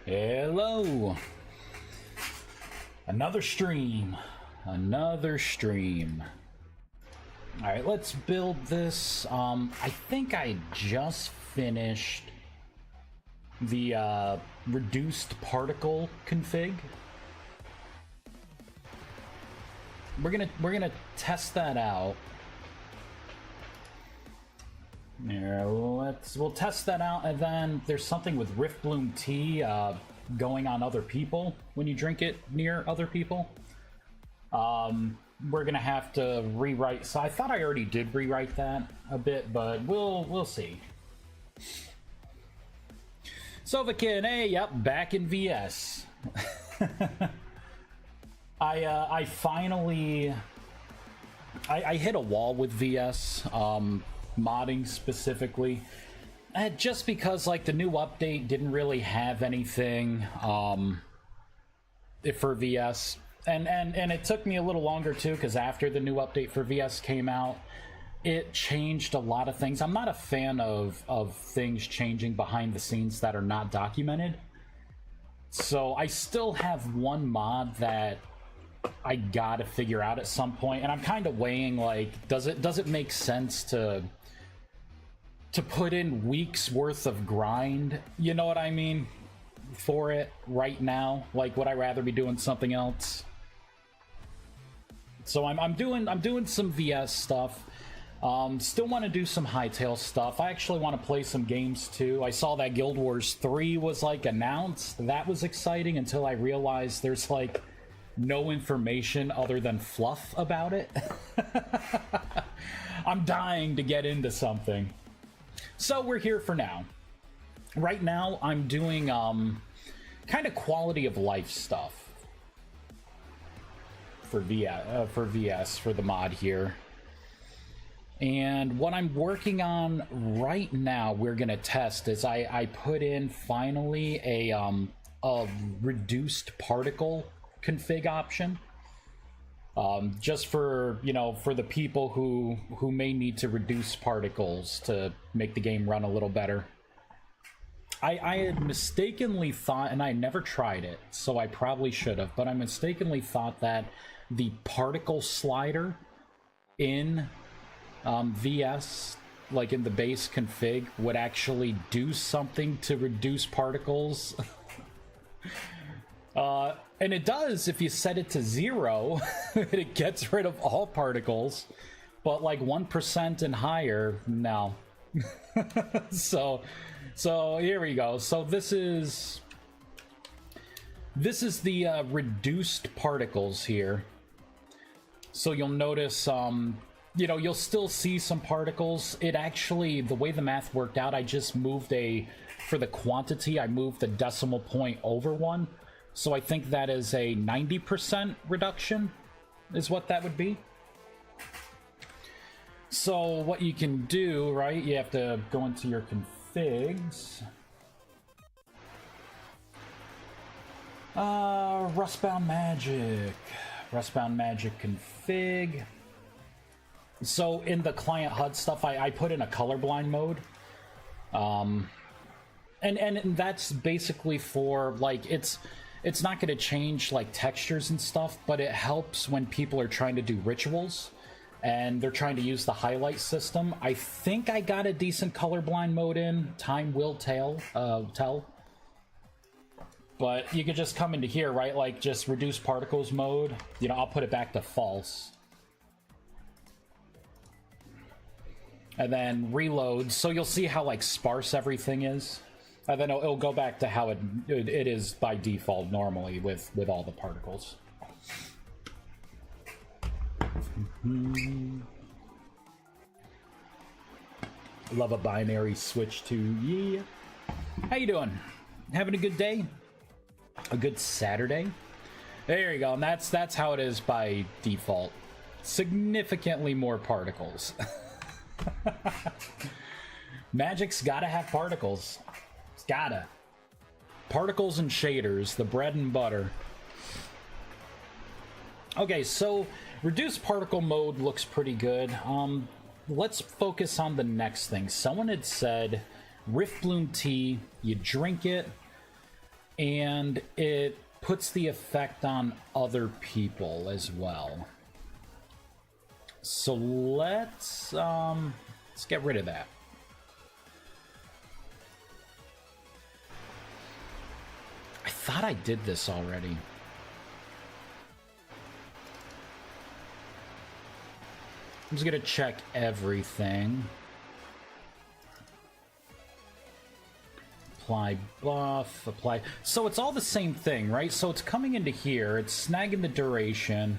Hello. Another stream. Another stream. Alright, let's build this. I think I just finished the reduced particle config. We're gonna test that out. Here, we'll test that out, and then there's something with Rustbound tea going on other people when you drink it near other people. We're gonna have to rewrite. So I thought I already did rewrite that a bit, but we'll see. Sovakin, hey, yep, back in VS. I finally I hit a wall with VS. Modding specifically, just because like the new update didn't really have anything for VS, and it took me a little longer too, because after the new update for VS came out, it changed a lot of things. I'm not a fan of things changing behind the scenes that are not documented, so I still have one mod that I gotta figure out at some point, and I'm kind of weighing like, does it make sense to put in weeks worth of grind, you know what I mean, for it right now? Like, would I rather be doing something else? So I'm doing some VS stuff. Still want to do some Hightail stuff. I actually want to play some games too. I saw that Guild Wars 3 was like announced. That was exciting until I realized there's like no information other than fluff about it. I'm dying to get into something. So we're here for now. Right now, I'm doing kind of quality of life stuff for VS, for the mod here. And what I'm working on right now, we're gonna test, is I put in finally a reduced particle config option. Just for, you know, for the people who may need to reduce particles to make the game run a little better. I had mistakenly thought, and I never tried it, so I probably should have, but I mistakenly thought that the particle slider in VS, like in the base config, would actually do something to reduce particles. And it does if you set it to 0. It gets rid of all particles, but like 1% and higher, no. so here we go. So this is the reduced particles here. So you'll notice, you know, you'll still see some particles. It actually, the way the math worked out, I just moved for the quantity, I moved the decimal point over 1. So I think that is a 90% reduction, is what that would be. So what you can do, right, you have to go into your configs. Rustbound Magic. Rustbound Magic config. So in the client HUD stuff, I put in a colorblind mode. And that's basically for, like, it's not going to change like textures and stuff, but it helps when people are trying to do rituals and they're trying to use the highlight system. I think I got a decent colorblind mode in. Time will tell. But you could just come into here, right? Like just reduce particles mode. You know, I'll put it back to false. And then reload. So you'll see how like sparse everything is. And then it'll go back to how it is by default normally with all the particles. Love a binary switch to yeah. How you doing? Having a good day? A good Saturday? There you go. And that's how it is by default. Significantly more particles. Magic's gotta have particles. Gotta. Particles and shaders, the bread and butter. Okay, so reduced particle mode looks pretty good. Let's focus on the next thing. Someone had said Rustbound tea, you drink it, and it puts the effect on other people as well. So let's get rid of that. I thought I did this already. I'm just gonna check everything. Apply buff, apply. So it's all the same thing, right? So it's coming into here, it's snagging the duration.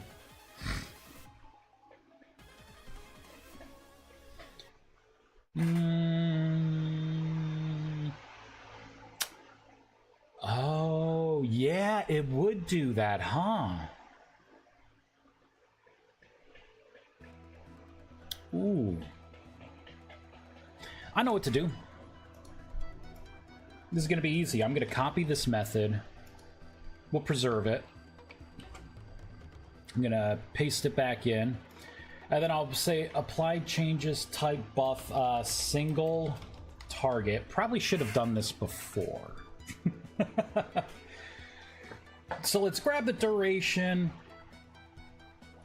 Oh, yeah, it would do that, huh? Ooh. I know what to do. This is going to be easy. I'm going to copy this method. We'll preserve it. I'm going to paste it back in. And then I'll say apply changes, type buff, single target. Probably should have done this before. So let's grab the duration.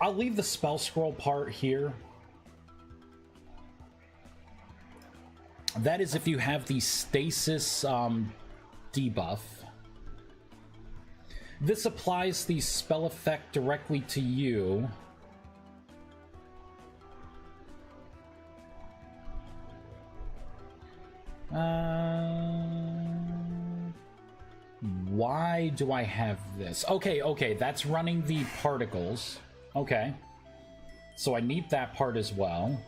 I'll leave the spell scroll part here. That is if you have the stasis debuff. This applies the spell effect directly to you. Why do I have this? Okay, that's running the particles. Okay. So I need that part as well.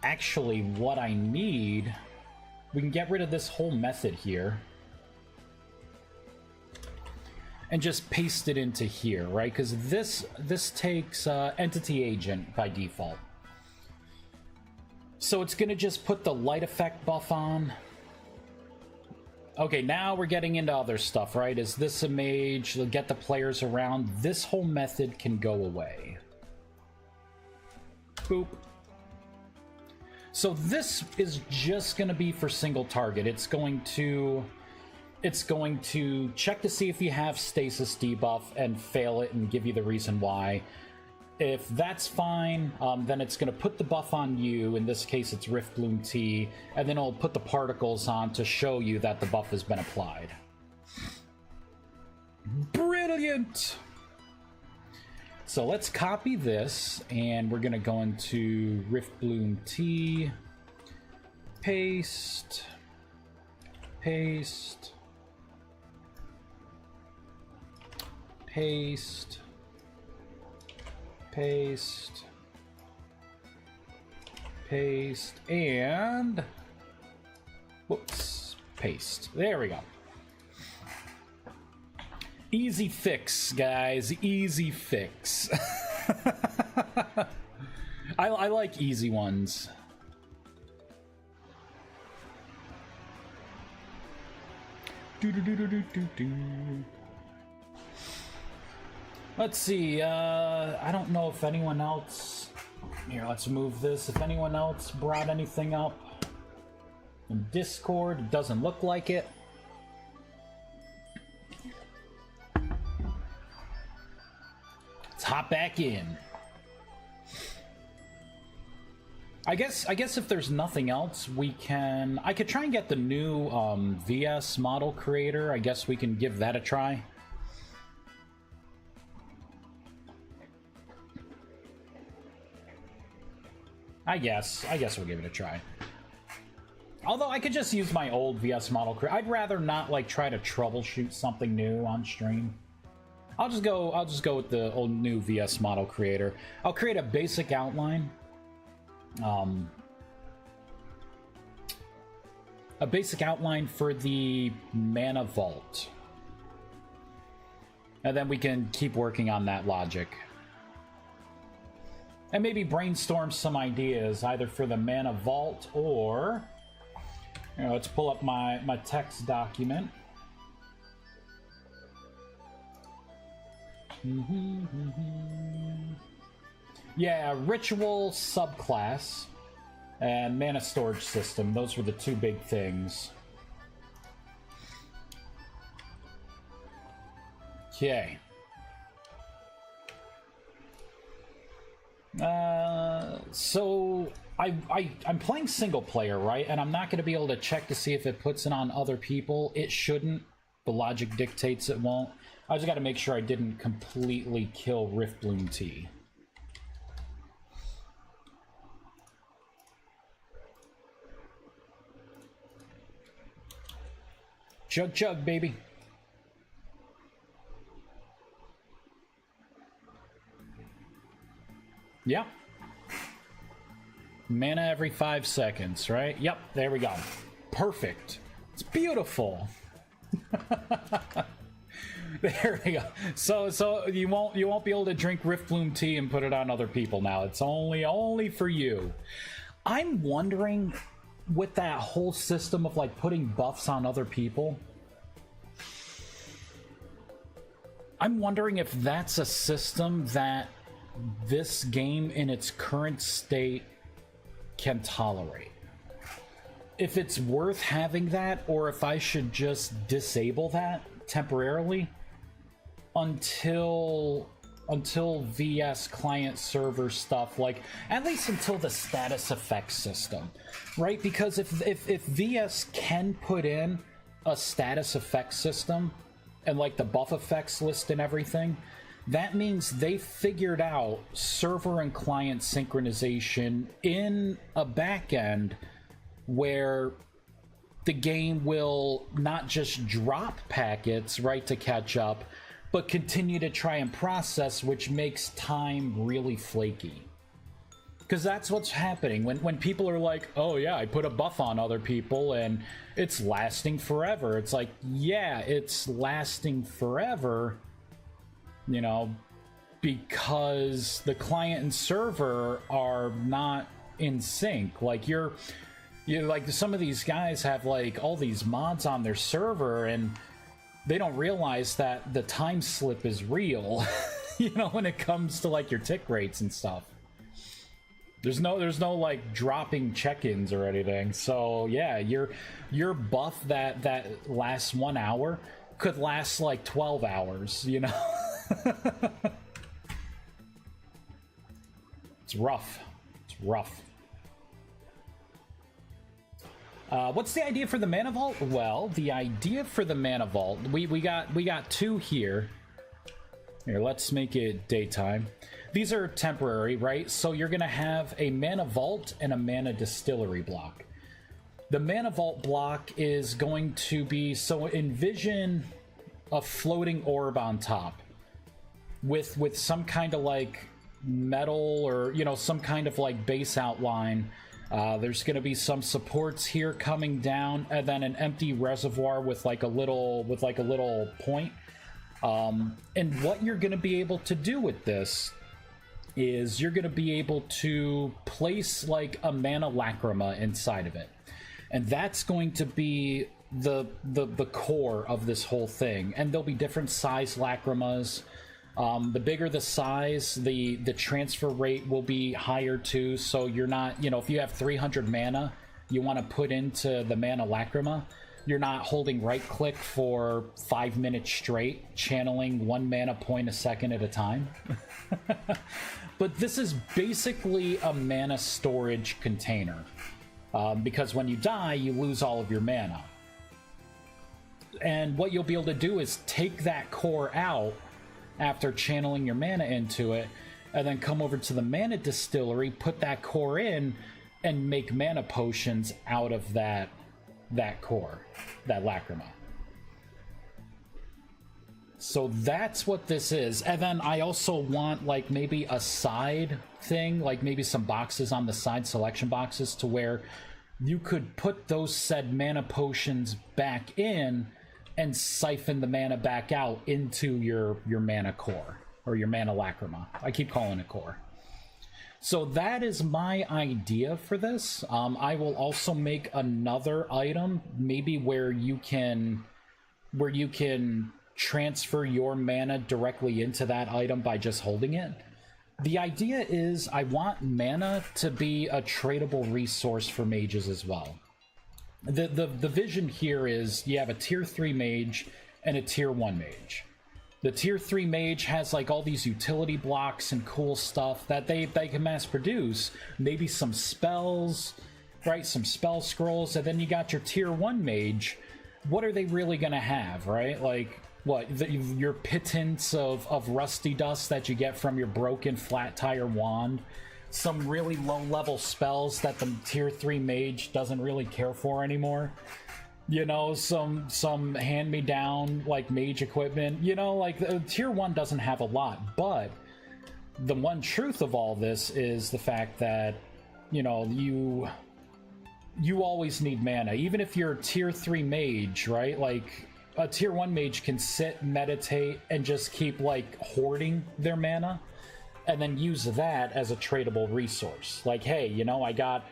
Actually, what I need... We can get rid of this whole method here. And just paste it into here, right? Because this takes Entity Agent by default. So it's going to just put the light effect buff on. Okay, now we're getting into other stuff, right? Is this a mage? They'll get the players around. This whole method can go away. Boop. So this is just going to be for single target. It's going to check to see if you have stasis debuff and fail it and give you the reason why. If that's fine, then it's going to put the buff on you. In this case, it's Riftbloom T, and then it'll put the particles on to show you that the buff has been applied. Brilliant! So let's copy this, and we're going to go into Riftbloom T, paste, paste, paste, paste, paste, and whoops, paste. There we go. Easy fix, guys. Easy fix. I like easy ones. Let's see. I don't know if anyone else... Here, let's move this. If anyone else brought anything up in Discord, it doesn't look like it. Let's hop back in. I guess if there's nothing else, I could try and get the new VS model creator. I guess we can give that a try. I guess we'll give it a try. Although I could just use my old VS model creator. I'd rather not like try to troubleshoot something new on stream. I'll just go with the old new VS model creator. I'll create a basic outline. A basic outline for the mana vault. And then we can keep working on that logic. And maybe brainstorm some ideas either for the mana vault or, you know, let's pull up my text document. Yeah, ritual subclass and mana storage system. Those were the two big things. Okay. So I'm playing single player, right? And I'm not going to be able to check to see if it puts it on other people. It shouldn't. The logic dictates it won't. I just got to make sure I didn't completely kill Riftbloom Tea. Chug chug, baby. Yeah. Mana every 5 seconds, right? Yep, there we go. Perfect. It's beautiful. There we go. So you won't be able to drink Riftbloom Tea and put it on other people now. It's only for you. I'm wondering, with that whole system of like putting buffs on other people, I'm wondering if that's a system that this game in its current state can tolerate. If it's worth having that, or if I should just disable that temporarily until VS client server stuff, like at least until the status effects system, right? Because if VS can put in a status effects system and like the buff effects list and everything, that means they figured out server and client synchronization in a backend where the game will not just drop packets, right, to catch up, but continue to try and process, which makes time really flaky. Because that's what's happening when people are like, oh yeah, I put a buff on other people and it's lasting forever. It's like, yeah, it's lasting forever, you know, because the client and server are not in sync. Like you're like, some of these guys have like all these mods on their server and they don't realize that the time slip is real, you know, when it comes to like your tick rates and stuff. There's no like dropping check-ins or anything. So yeah, your buff that lasts 1 hour could last like 12 hours, you know. It's rough. It's rough. What's the idea for the mana vault? Well, the idea for the mana vault, we got two here. Here, let's make it daytime. These are temporary, right? So you're gonna have a mana vault and a mana distillery block. The mana vault block is going to be, so envision a floating orb on top with some kind of like metal or, you know, some kind of like base outline. There's going to be some supports here coming down, and then an empty reservoir with like a little point. And what you're going to be able to do with this is you're going to be able to place like a mana lacrima inside of it, and that's going to be the core of this whole thing. And there'll be different size lacrimas. The bigger the size, the transfer rate will be higher too. So you're not, you know, if you have 300 mana you want to put into the mana lacrima, you're not holding right click for 5 minutes straight, channeling 1 mana point a second at a time. But this is basically a mana storage container, because when you die, you lose all of your mana. And what you'll be able to do is take that core out after channeling your mana into it, and then come over to the mana distillery, put that core in, and make mana potions out of that core, that lacrima. So that's what this is. And then I also want like maybe a side thing, like maybe some boxes on the side, selection boxes, to where you could put those said mana potions back in and siphon the mana back out into your mana core, or your mana lacrima. I keep calling it core. So that is my idea for this. I will also make another item, maybe where you can transfer your mana directly into that item by just holding it. The idea is I want mana to be a tradable resource for mages as well. The vision here is you have a tier 3 mage and a tier 1 mage. The tier 3 mage has like all these utility blocks and cool stuff that they can mass produce. Maybe some spells, right? Some spell scrolls. And then you got your tier 1 mage. What are they really going to have, right? Like, what? Your pittance of rusty dust that you get from your broken flat tire wand. Some really low level spells that the tier 3 mage doesn't really care for anymore. You know, some hand-me-down, like, mage equipment. You know, like, Tier 1 doesn't have a lot, but the one truth of all this is the fact that, you know, you always need mana. Even if you're a Tier 3 mage, right? Like, a Tier 1 mage can sit, meditate, and just keep, like, hoarding their mana, and then use that as a tradable resource. Like, hey, you know, I got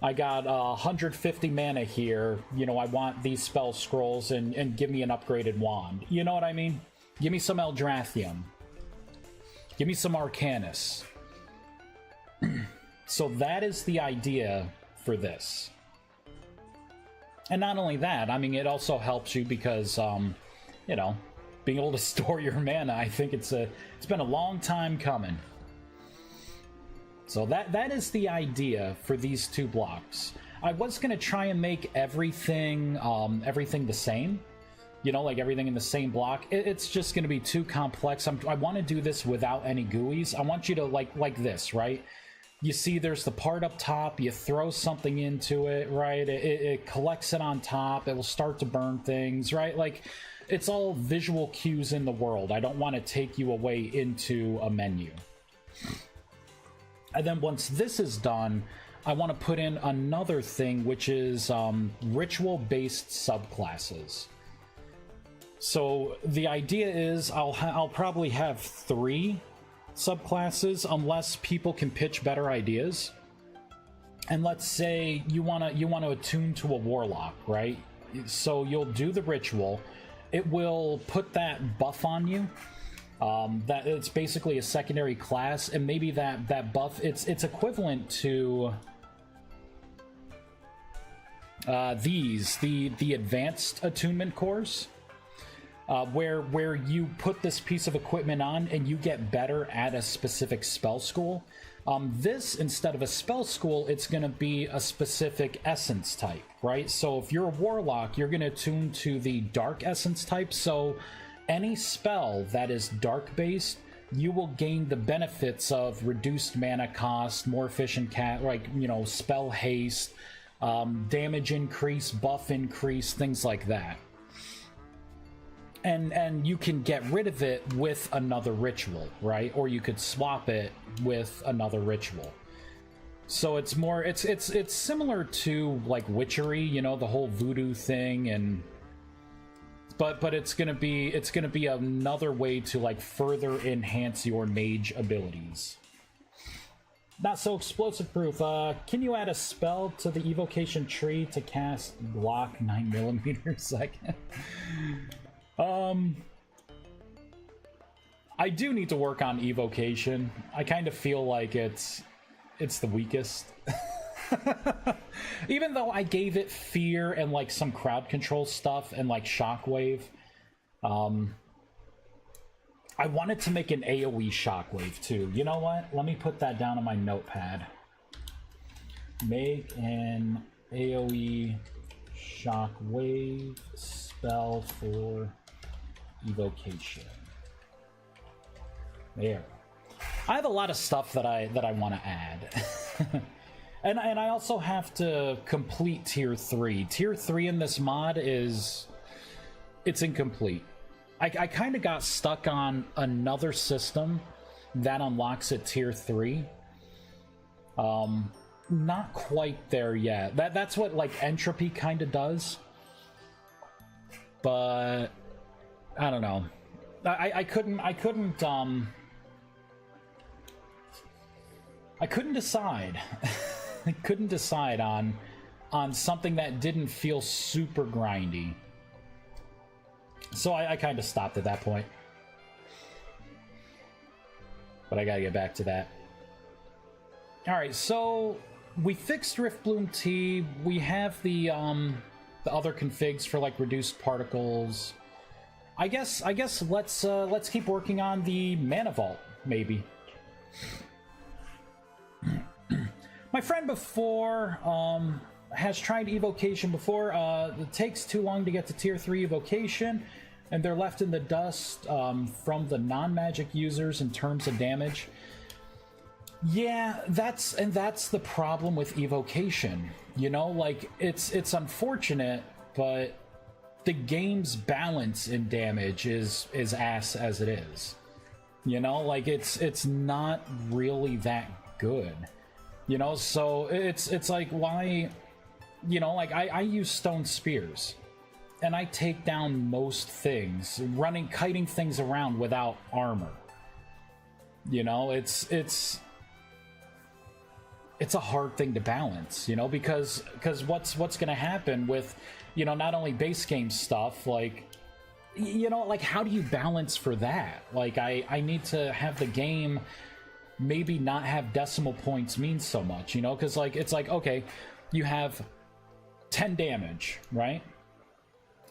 150 mana here, you know, I want these spell scrolls and give me an upgraded wand. You know what I mean? Give me some Eldrathium. Give me some Arcanus. So that is the idea for this. And not only that, I mean, it also helps you because, you know, being able to store your mana, I think it's been a long time coming. So that is the idea for these two blocks. I was going to try and make everything the same. You know, like everything in the same block. It's just going to be too complex. I want to do this without any GUIs. I want you to, like this, right? You see there's the part up top. You throw something into it, right? It collects it on top. It will start to burn things, right? Like, it's all visual cues in the world. I don't want to take you away into a menu. And then once this is done, I want to put in another thing, which is ritual-based subclasses. So the idea is I'll probably have 3 subclasses unless people can pitch better ideas. And let's say you want to attune to a warlock, right? So you'll do the ritual. It will put that buff on you. That it's basically a secondary class, and maybe that buff it's equivalent to the advanced attunement cores, where you put this piece of equipment on and you get better at a specific spell school. This, instead of a spell school, it's going to be a specific essence type, right? So if you're a warlock, you're going to attune to the dark essence type. So any spell that is dark-based, you will gain the benefits of reduced mana cost, more efficient spell haste, damage increase, buff increase, things like that. And you can get rid of it with another ritual, right? Or you could swap it with another ritual. So it's more, it's similar to like witchery, you know, the whole voodoo thing, and but it's gonna be another way to like further enhance your mage abilities. Not so explosive proof. Can you add a spell to the evocation tree to cast block 9mm a second? I do need to work on evocation. I kind of feel like it's the weakest. Even though I gave it fear and like some crowd control stuff and like shockwave. I wanted to make an AoE shockwave too. You know what? Let me put that down on my notepad. Make an AoE shockwave spell for evocation. There. I have a lot of stuff that I want to add. and I also have to complete tier 3. Tier 3 in this mod it's incomplete. I kind of got stuck on another system that unlocks at tier 3. Not quite there yet. That's what like entropy kind of does. But I don't know. I couldn't decide. I couldn't decide on something that didn't feel super grindy. So I kind of stopped at that point. But I gotta get back to that. Alright, so we fixed Riftbloom T. We have the other configs for like reduced particles. I guess let's keep working on the mana vault, maybe. My friend before has tried evocation before. It takes too long to get to tier 3 evocation, and they're left in the dust from the non-magic users in terms of damage. Yeah, that's the problem with evocation. You know, like it's unfortunate, but the game's balance in damage is ass as it is. You know, like it's not really that good. You know, so it's like, why, you know, like I use stone spears and I take down most things, kiting things around without armor. You know, it's a hard thing to balance, you know, because what's going to happen with, you know, not only base game stuff, like, you know, like, how do you balance for that? Like, I need to have the game maybe not have decimal points mean so much, you know, because, like, it's like, okay, you have 10 damage, right?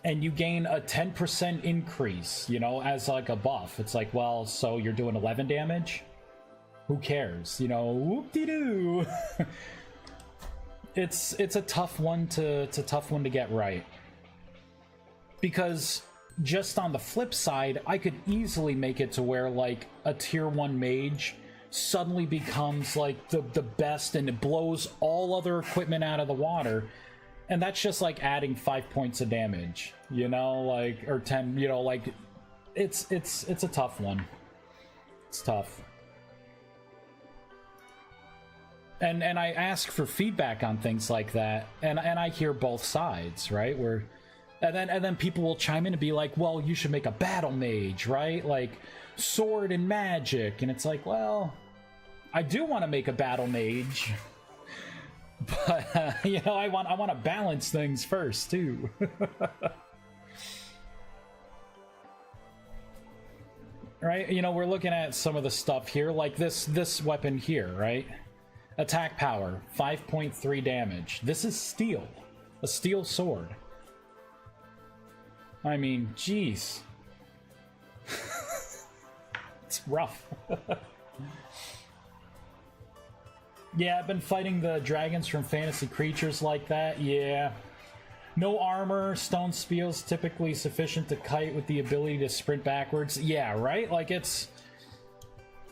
And you gain a 10% increase, you know, as, like, a buff. It's like, well, so you're doing 11 damage? Who cares? You know, whoop-de-doo. It's a tough one to get right. Because just on the flip side, I could easily make it to where, like, a tier 1 mage suddenly becomes, like, the best, and it blows all other equipment out of the water. And that's just, like, adding 5 points of damage, you know, like, or 10, you know, like, it's a tough one. It's tough. And I ask for feedback on things like that, and I hear both sides, right? And then people will chime in and be like, well, you should make a battle mage, right? Like, sword and magic. And it's like, well, I do want to make a battle mage, but you know, I want to balance things first too. Right? You know, we're looking at some of the stuff here, like this weapon here, right? Attack power, 5.3 damage. This is steel. A steel sword. I mean, jeez. It's rough. Yeah, I've been fighting the dragons from fantasy creatures like that, yeah. No armor, stone spears typically sufficient to kite with the ability to sprint backwards. Yeah, right? Like, it's...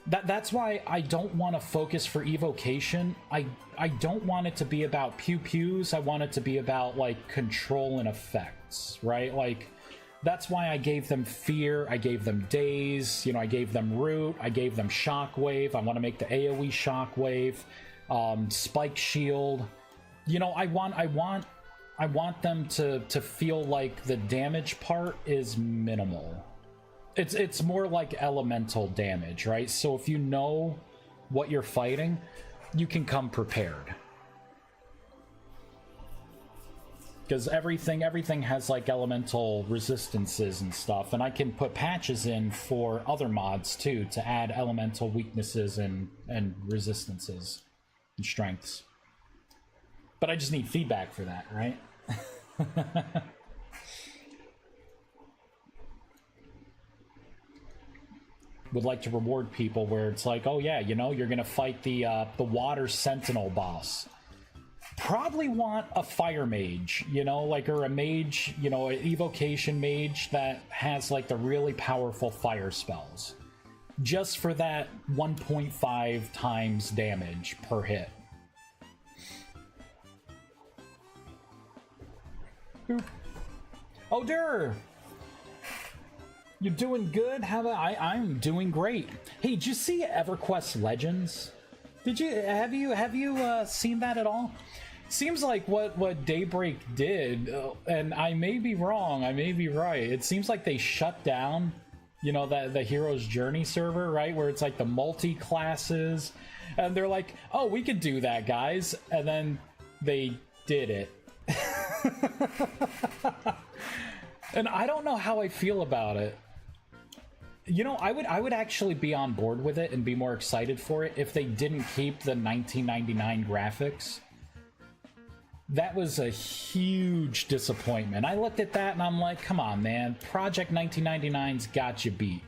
That's why I don't want to focus for evocation. I don't want it to be about pew-pews. I want it to be about, like, control and effects, right? Like, that's why I gave them fear, I gave them daze, you know, I gave them root, I gave them shockwave. I want to make the AoE shockwave, spike shield. You know, I want them to feel like the damage part is minimal. It's more like elemental damage, right? So if you know what you're fighting, you can come prepared. Because everything has, like, elemental resistances and stuff, and I can put patches in for other mods too to add elemental weaknesses and resistances and strengths. But I just need feedback for that, right? Would like to reward people where it's like, oh yeah, you know, you're gonna fight the water sentinel boss. Probably want a fire mage, you know, like, or a mage, you know, an evocation mage that has, like, the really powerful fire spells, just for that 1.5 times damage per hit. Boop. Oh, Dur! You're doing good? How about I'm doing great. Hey, did you see EverQuest Legends? Have you seen that at all? Seems like what Daybreak did, and I may be wrong, I may be right. It seems like they shut down, you know, the Hero's Journey server, right? Where it's like the multi-classes, and they're like, oh, we could do that, guys. And then they did it. And I don't know how I feel about it. You know, I would actually be on board with it and be more excited for it if they didn't keep the 1999 graphics. that was a huge disappointment. I looked at that and I'm like, come on, man. Project 1999's got you beat.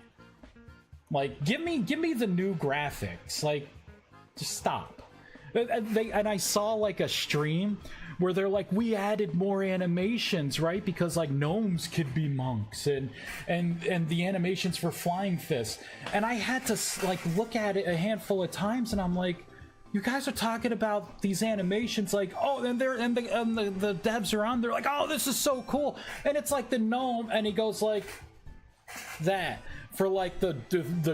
Like, give me the new graphics. Like, just stop. And I saw like a stream where they're like, we added more animations, right? Because like gnomes could be monks and the animations for Flying Fist. And I had to like look at it a handful of times and I'm like, you guys are talking about these animations like, oh, and the devs are on, they're like, oh, this is so cool. And it's like the gnome and he goes like that for like the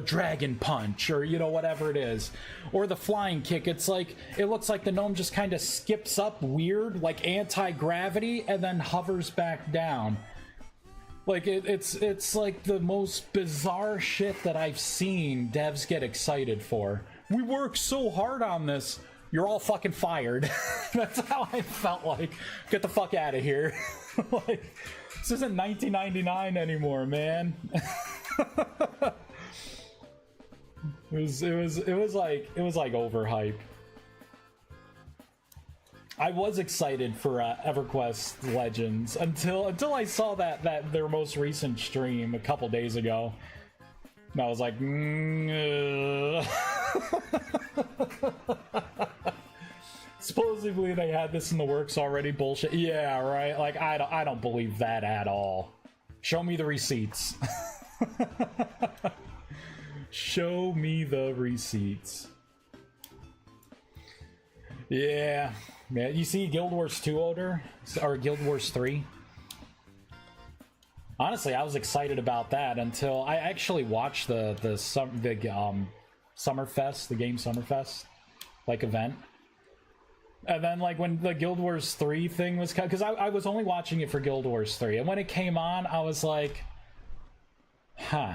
dragon punch or, you know, whatever it is, or the flying kick. It's like, it looks like the gnome just kind of skips up weird, like anti-gravity, and then hovers back down. Like it's like the most bizarre shit that I've seen devs get excited for. We worked so hard on this. You're all fucking fired. That's how I felt like. Get the fuck out of here. Like, this isn't 1999 anymore, man. It was like overhype. I was excited for EverQuest Legends until I saw that their most recent stream a couple days ago. And I was like, supposedly they had this in the works already. Bullshit. Yeah, right. Like I don't believe that at all. Show me the receipts. Show me the receipts. Yeah, man. You see Guild Wars 2 or Guild Wars 3? Honestly, I was excited about that until I actually watched the Summerfest, the game Summerfest, like event. And then like when the Guild Wars 3 thing was, because I was only watching it for Guild Wars 3, and when it came on, I was like, huh,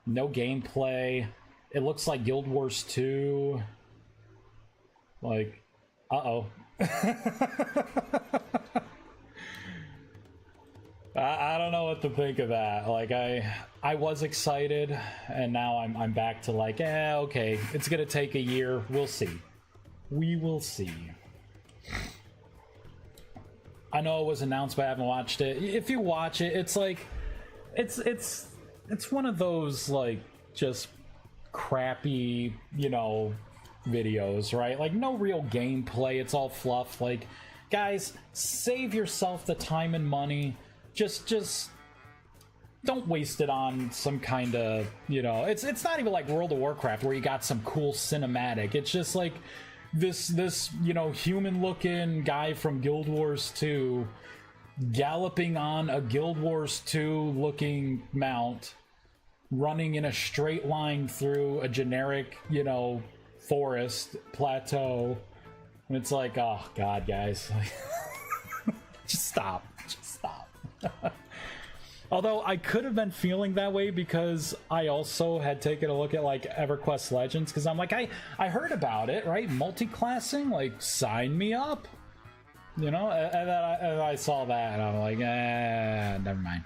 no gameplay. It looks like Guild Wars 2. Like, uh-oh. I don't know what to think of that. Like, I was excited, and now I'm back to like, okay, it's gonna take a year. We'll see. We will see. I know it was announced, but I haven't watched it. If you watch it, it's like, it's one of those like just crappy, you know, videos, right? Like no real gameplay. It's all fluff. Like, guys, save yourself the time and money. Just don't waste it on some kind of, you know, it's not even like World of Warcraft where you got some cool cinematic. It's just like this you know, human looking guy from Guild Wars 2 galloping on a Guild Wars 2 looking mount, running in a straight line through a generic, you know, forest plateau. And it's like, oh god, guys. Just stop. Although I could have been feeling that way because I also had taken a look at like EverQuest Legends, because I'm like, I heard about it, right? Multi-classing, like sign me up, you know. And then I saw that and I'm like, never mind.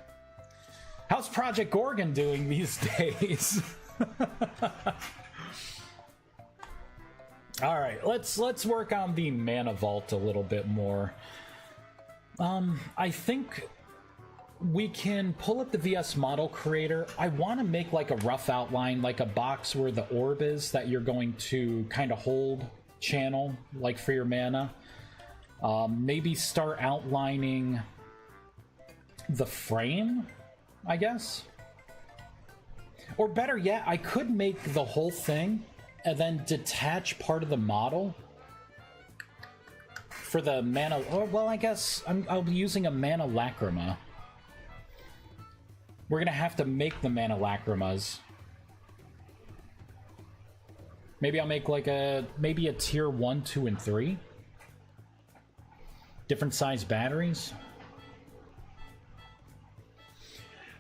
How's Project Gorgon doing these days? All right, let's work on the Mana Vault a little bit more. I think we can pull up the VS Model Creator. I want to make like a rough outline, like a box where the orb is that you're going to kind of hold channel, like for your mana. Maybe start outlining the frame, I guess. Or better yet, I could make the whole thing and then detach part of the model for the mana. Or, well, I guess I'll be using a mana lacrima. We're gonna have to make the mana lacrimas. Maybe I'll make like maybe a tier 1, 2, and 3. Different size batteries.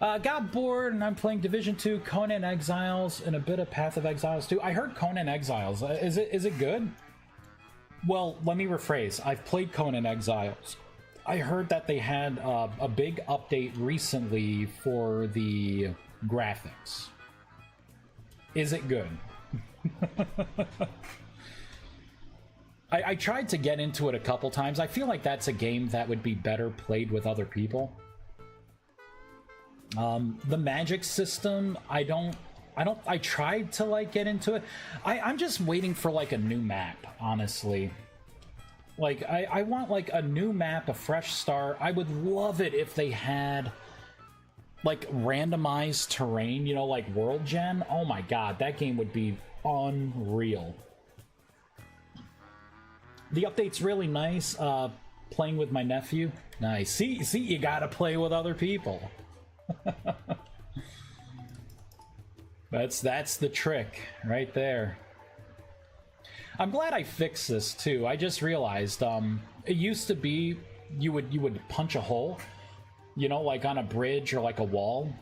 Got bored and I'm playing Division 2, Conan Exiles, and a bit of Path of Exiles too. I heard Conan Exiles. Is it good? Well, let me rephrase. I've played Conan Exiles. I heard that they had a big update recently for the graphics. Is it good? I tried to get into it a couple times. I feel like that's a game that would be better played with other people. The magic system, I tried to like get into it. I'm just waiting for like a new map, honestly. Like I want like a new map, a fresh start. I would love it if they had like randomized terrain, you know, like World Gen. Oh my god, that game would be unreal. The update's really nice. Playing with my nephew. Nice. See, you gotta play with other people. That's the trick right there. I'm glad I fixed this too. I just realized it used to be you would punch a hole, you know, like on a bridge or like a wall,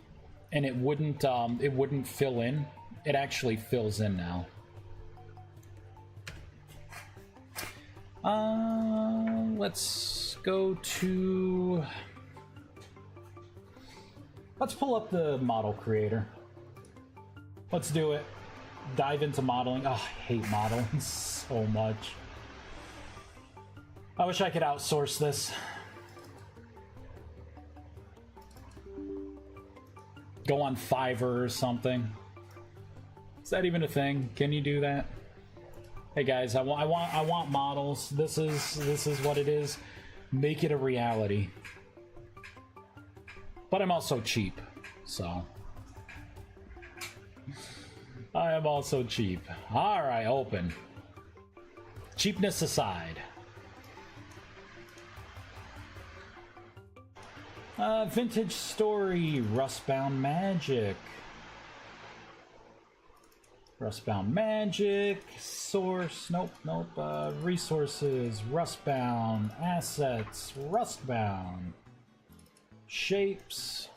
and it wouldn't fill in. It actually fills in now. Let's go to... Let's pull up the model creator. Let's do it. Dive into modeling. Oh, I hate modeling so much. I wish I could outsource this. Go on Fiverr or something. Is that even a thing? Can you do that? Hey guys, I want models. This is what it is. Make it a reality. But I'm also cheap, so I am also cheap. All right, open. Cheapness aside. Vintage story, Rustbound Magic. Rustbound Magic, source, nope, resources, Rustbound, assets, Rustbound, shapes,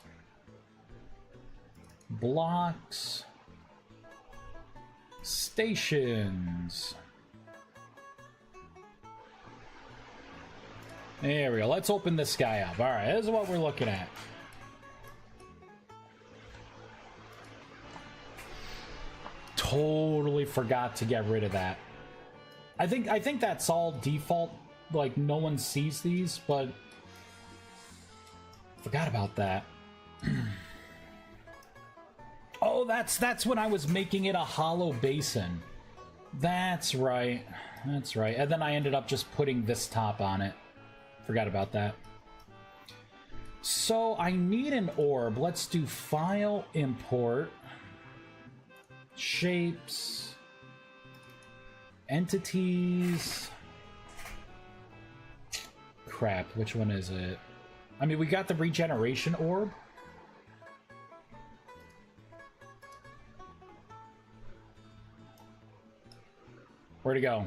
blocks, stations. There we go. Let's open this guy up. All right, this is what we're looking at. Totally forgot to get rid of that. I think that's all default. Like no one sees these, but forgot about that. Oh, that's when I was making it a hollow basin. That's right. That's right. And then I ended up just putting this top on it. Forgot about that. So I need an orb. Let's do file, import, shapes, entities. Crap, which one is it? I mean, we got the regeneration orb. Where'd it go?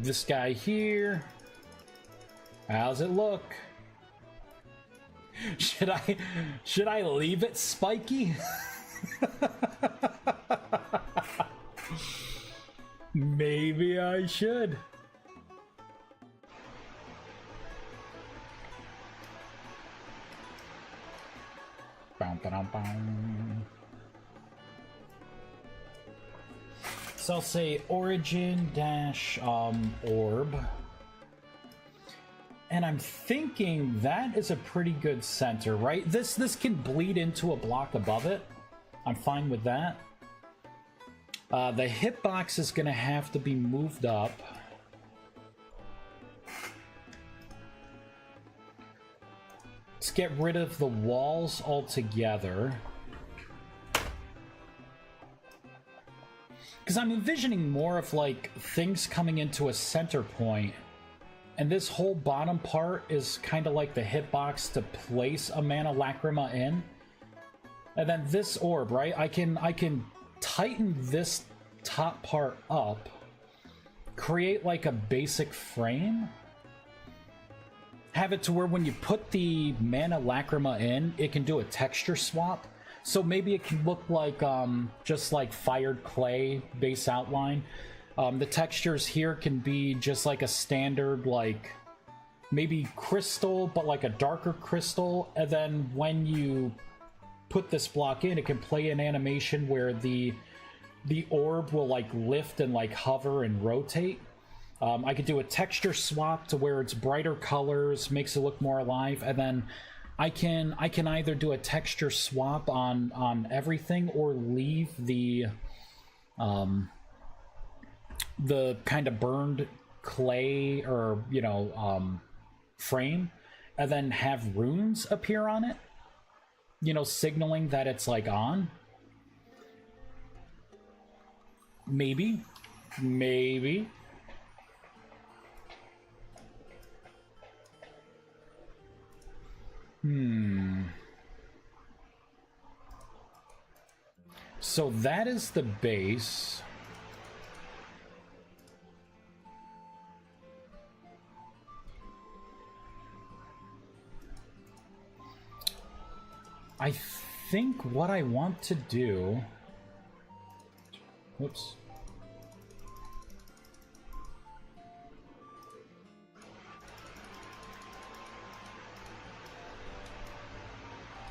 This guy here. How's it look? Should I leave it spiky? Maybe I should. So I'll say origin dash orb. And I'm thinking that is a pretty good center, right? This can bleed into a block above it. I'm fine with that. The hitbox is going to have to be moved up. Let's get rid of the walls altogether. Because I'm envisioning more of like things coming into a center point. And this whole bottom part is kind of like the hitbox to place a mana lacrima in. And then this orb, right? I can tighten this top part up, create like a basic frame, have it to where when you put the mana lacrima in, it can do a texture swap. So maybe it can look like just like fired clay base outline. The textures here can be just like a standard, like maybe crystal, but like a darker crystal. And then when you put this block in, it can play an animation where the the orb will like lift and like hover and rotate. I could do a texture swap to where it's brighter colors, makes it look more alive, and then I can either do a texture swap on everything or leave the kind of burned clay or frame, and then have runes appear on it, signaling that it's like on. Maybe. So that is the base. I think what I want to do... Whoops.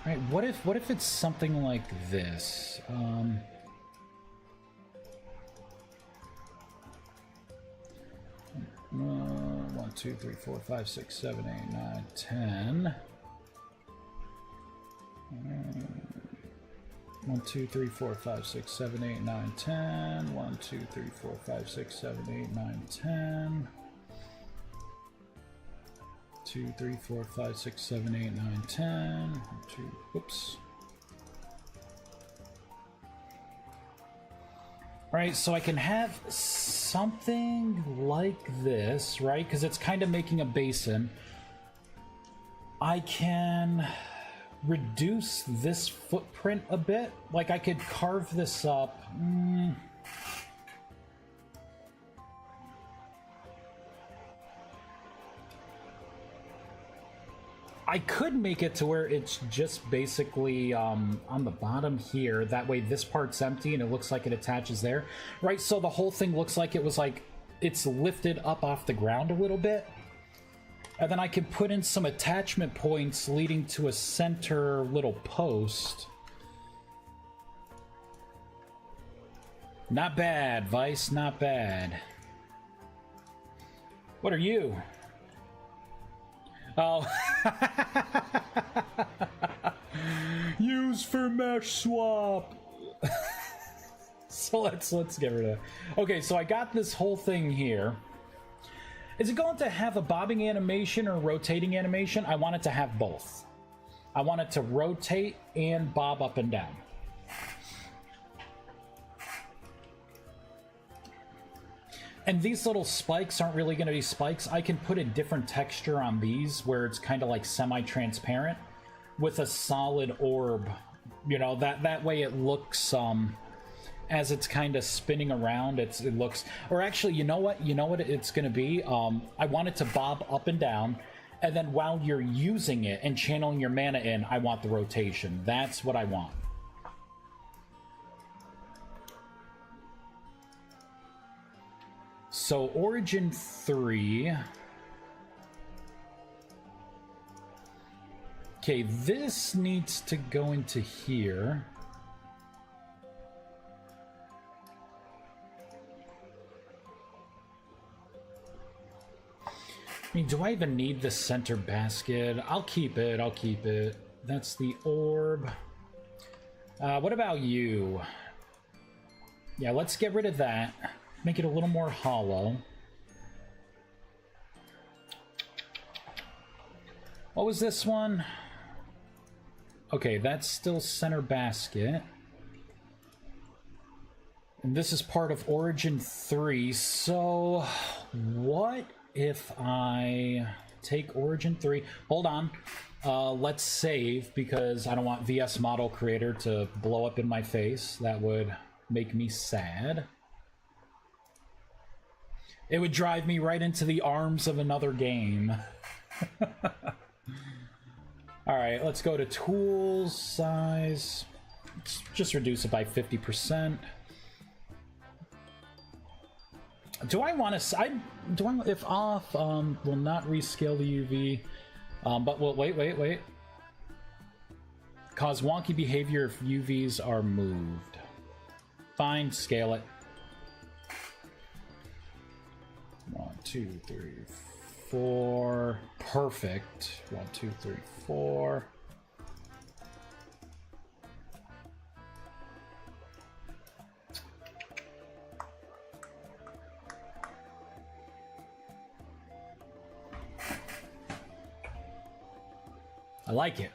All right, what if it's something like this? 1, 2, 3, 4, 5, 6, 7, 8, 9, 10. 1, 2, 3, 4, 5, 6, 7, 8, 9, 10. 1, 2, 3, 4, 5, 6, 7, 8, 9, 10. 2, 3, 4, 5, 6, 7, 8, 9, 10. 1, 2, whoops. Right, so I can have something like this, right? Because it's kind of making a basin. I can reduce this footprint a bit. Like, I could carve this up. I could make it to where it's just basically on the bottom here. That way this part's empty and it looks like it attaches there. Right, so the whole thing looks like it was like it's lifted up off the ground a little bit. And then I could put in some attachment points leading to a center little post. Not bad, Vice, not bad. What are you? Oh. Use for mesh swap. So let's get rid of it. Okay, so I got this whole thing here. Is it going to have a bobbing animation or rotating animation? I want it to have both. I want it to rotate and bob up and down. And these little spikes aren't really going to be spikes. I can put a different texture on these where it's kind of like semi-transparent with a solid orb. That way it looks, as it's kind of spinning around, it looks... Or actually, you know what it's going to be? I want it to bob up and down, and then while you're using it and channeling your mana in, I want the rotation. That's what I want. So, Origin 3... Okay, this needs to go into here. I mean, do I even need the center basket? I'll keep it. That's the orb. What about you? Yeah, let's get rid of that. Make it a little more hollow. What was this one? Okay, that's still center basket. And this is part of Origin 3, so what if I take Origin 3? Hold on. Let's save, because I don't want VS Model Creator to blow up in my face. That would make me sad. It would drive me right into the arms of another game. Alright, let's go to Tools, Size. Let's just reduce it by 50%. Do I want to... if off, will not rescale the UV. But well, wait. Cause wonky behavior if UVs are moved. Fine, scale it. 1, 2, 3, 4. Perfect. 1, 2, 3, 4. I like it.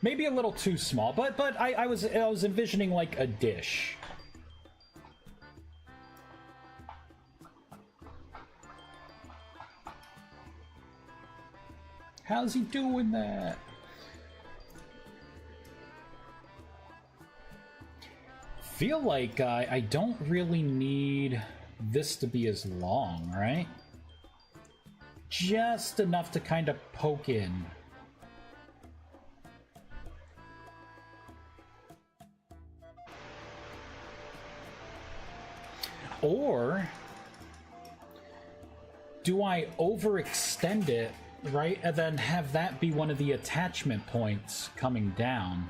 Maybe a little too small, but I was envisioning like a dish. How's he doing that? Feel like I don't really need this to be as long, right? Just enough to kind of poke in. Or do I overextend it, right? And then have that be one of the attachment points coming down.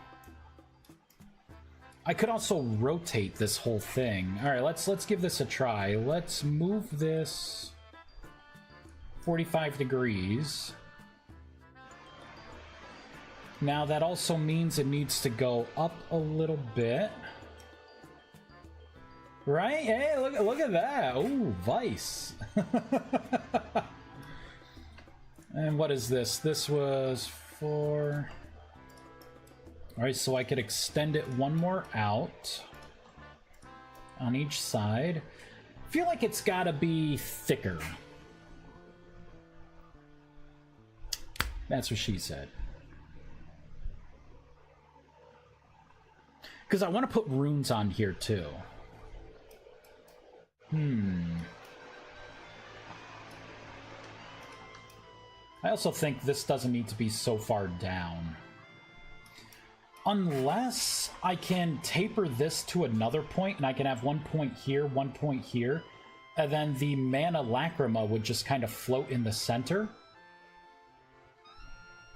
I could also rotate this whole thing. All right, let's give this a try. Let's move this 45 degrees. Now that also means it needs to go up a little bit. Right? Hey, look at that. Ooh, Vice. And what is this? This was 4. All right, so I could extend it one more out on each side. I feel like it's got to be thicker. That's what she said. Because I want to put runes on here too. I also think this doesn't need to be so far down. Unless I can taper this to another point and I can have 1 point here, 1 point here, and then the mana lacrima would just kind of float in the center.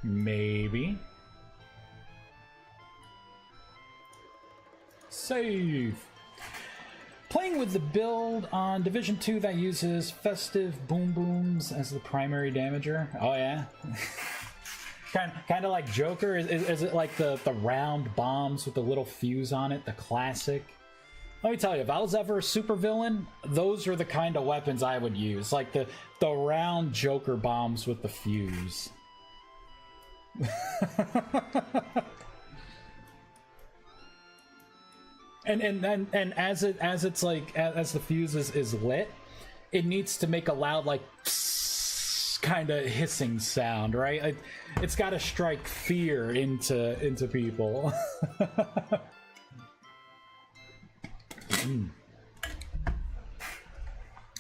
Maybe. Save. Playing with the build on Division 2 that uses festive boom booms as the primary damager. Oh yeah. kind of like Joker. Is it like the round bombs with the little fuse on it, the classic? Let me tell you, if I was ever a supervillain, those are the kind of weapons I would use, like the round Joker bombs with the fuse. And as it's like as the fuse is lit, it needs to make a loud like kind of hissing sound, right? It's got to strike fear into people.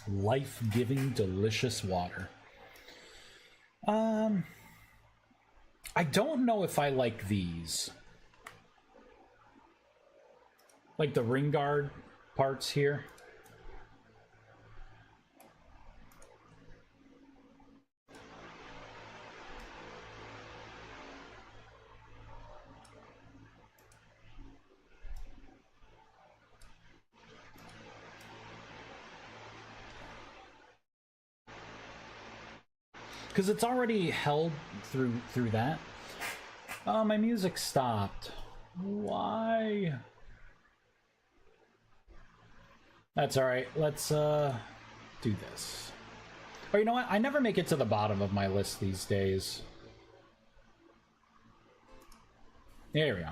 Life-giving, delicious water. I don't know if I like these. Like the ring guard parts here. Because it's already held through that. Oh, my music stopped. Why? That's alright. Let's do this. Oh, you know what? I never make it to the bottom of my list these days. There we go.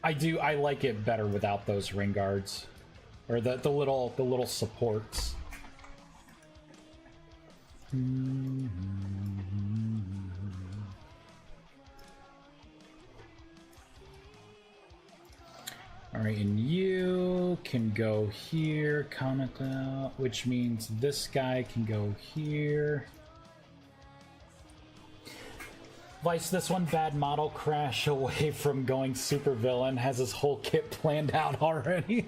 I like it better without those ring guards. Or the little supports. Alright, and you can go here, comment out, which means this guy can go here. Vice, this one bad model crash away from going super villain, has his whole kit planned out already.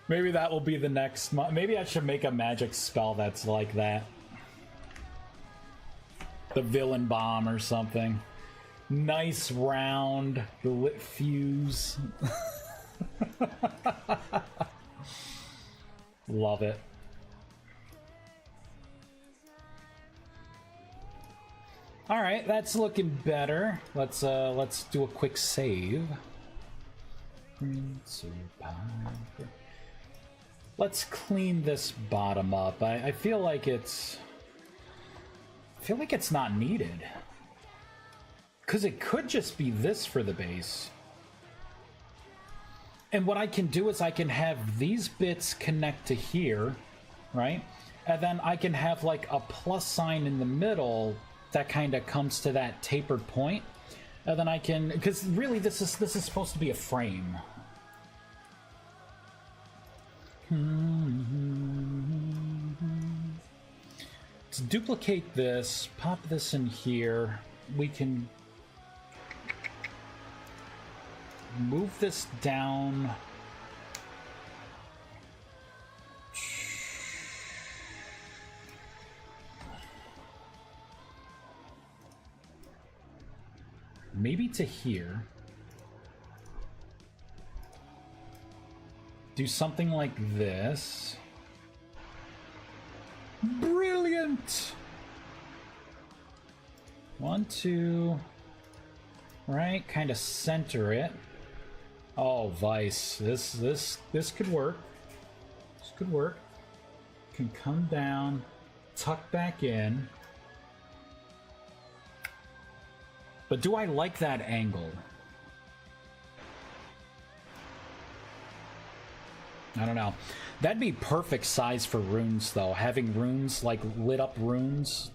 Maybe that will be the next. Maybe I should make a magic spell that's like that. The villain bomb or something. Nice round, the lit fuse. Love it. All right, that's looking better. Let's do a quick save. Let's clean this bottom up. I feel like it's not needed. Because it could just be this for the base. And what I can do is I can have these bits connect to here, right? And then I can have like a plus sign in the middle that kind of comes to that tapered point. And then I can, because really this is supposed to be a frame. To duplicate this, pop this in here. We can move this down. Maybe to here. Do something like this. Brilliant! 1, 2. Right, kind of center it. Oh, Vice. This could work. This could work. Can come down, tuck back in. But do I like that angle? I don't know. That'd be perfect size for runes, though. Having runes, like lit up runes.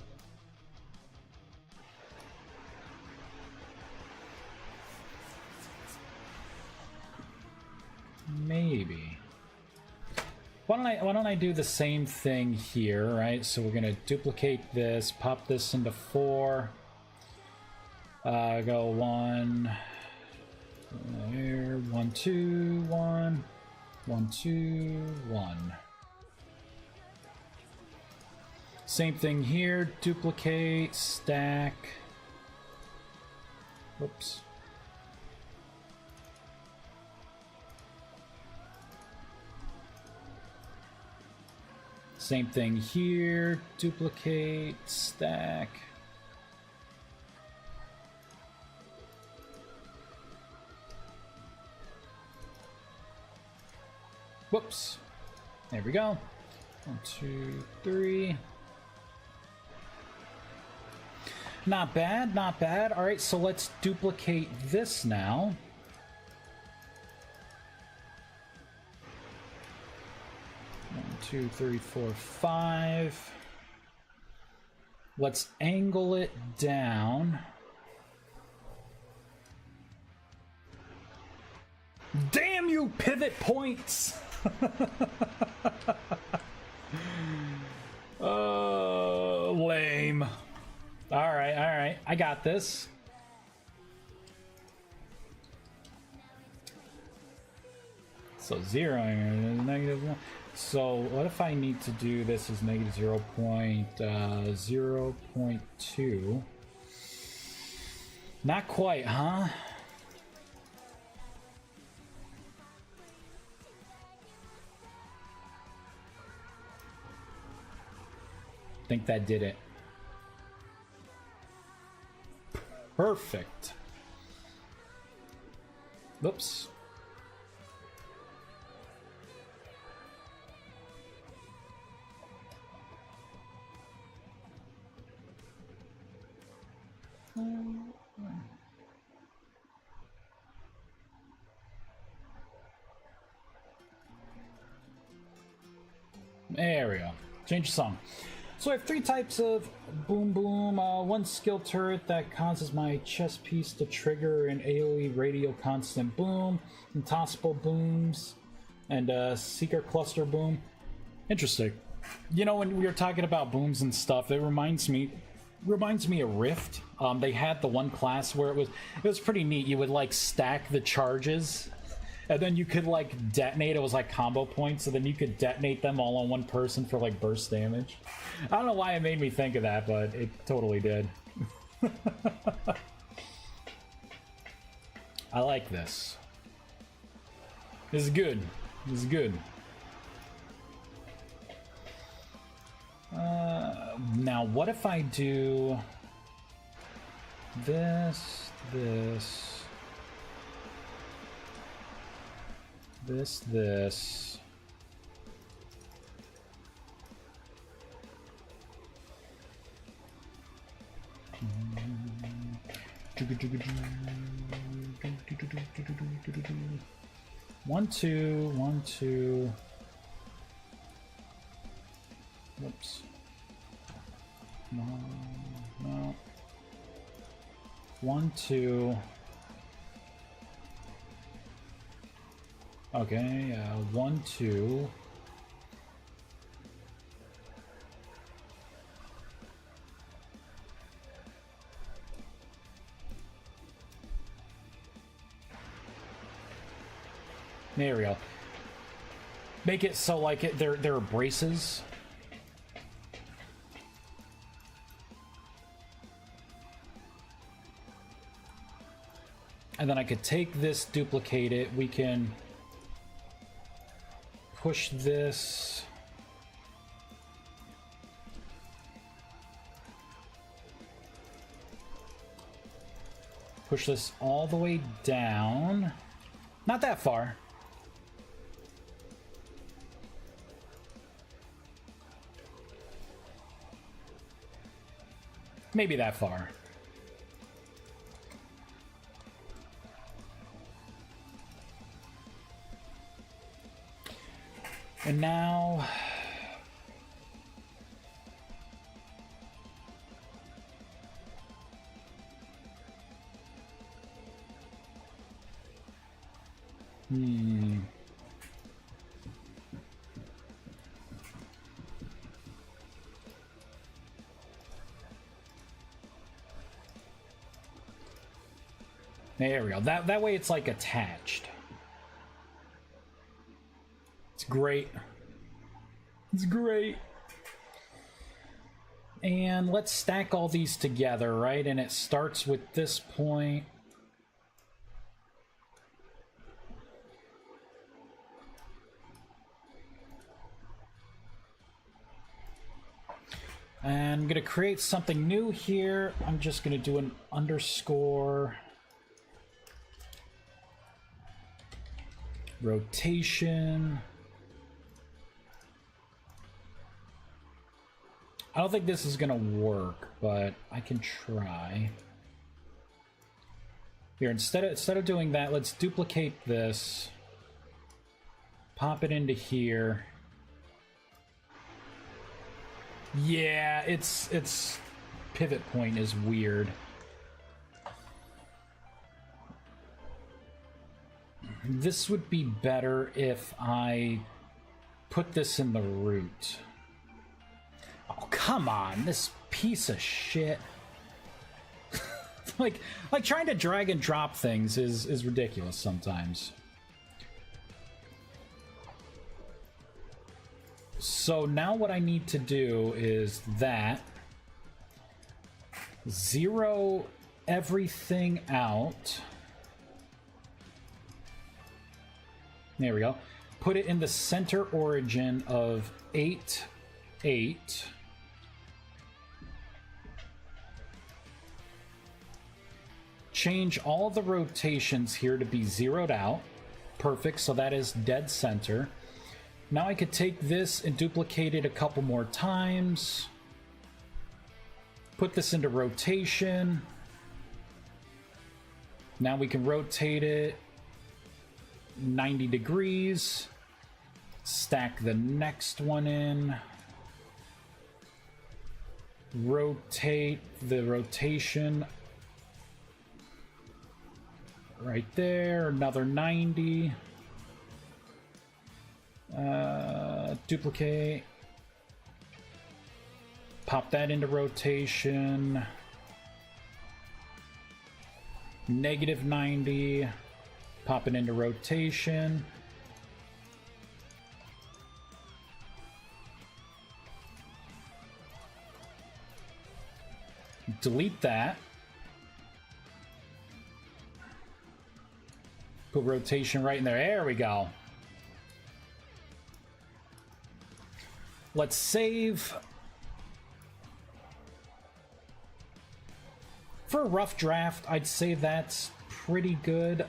Maybe. Why don't I do the same thing here, right? So we're gonna duplicate this, pop this into 4. Go 1. There, 1, 2, 1. 1, 2, 1. Same thing here. Duplicate, stack. Whoops. Same thing here. Duplicate, stack. Whoops. There we go. 1, 2, 3. Not bad, not bad. All right, so let's duplicate this now. One, 2, 3, 4, 5. Let's angle it down. Damn you, pivot points! Oh, lame. All right, I got this. So 0, -1. So what if I need to do this as -0.2? Not quite, huh? I think that did it. Perfect. Oops. There we go. Change the song. So I have 3 types of boom boom. 1 skill turret that causes my chest piece to trigger an AoE radio constant boom, impossible booms, and seeker cluster boom. Interesting. You know, when we were talking about booms and stuff, it reminds me of Rift. They had the one class where it was pretty neat. You would like stack the charges, And then you could like detonate, it was like combo points, so then you could detonate them all on one person for like burst damage. I don't know why it made me think of that, but it totally did. I like this. This is good. This is good. Now, what if I do this, this, this. One, two. Whoops. No. 1, 2. Okay, 1, 2. There we go. Make it so like there are braces. And then I could take this, duplicate it. We can push this. Push this all the way down. Not that far. Maybe that far. And now... There we go. That way it's like attached. It's great. It's great. And let's stack all these together, right? And it starts with this point. And I'm going to create something new here. I'm just going to do an underscore rotation. I don't think this is gonna work, but I can try. Here, instead of doing that, let's duplicate this. Pop it into here. Yeah, its pivot point is weird. This would be better if I put this in the root. Oh, come on, this piece of shit. like trying to drag and drop things is ridiculous sometimes. So now what I need to do is that zero everything out. There we go. Put it in the center origin of 8, 8. Change all the rotations here to be zeroed out. Perfect, so that is dead center. Now I could take this and duplicate it a couple more times. Put this into rotation. Now we can rotate it 90 degrees. Stack the next one in. Rotate the rotation right there, another 90. Duplicate. Pop that into rotation. Negative 90. Pop it into rotation. Delete that. Put rotation right in there. There we go. Let's save. For a rough draft, I'd say that's pretty good.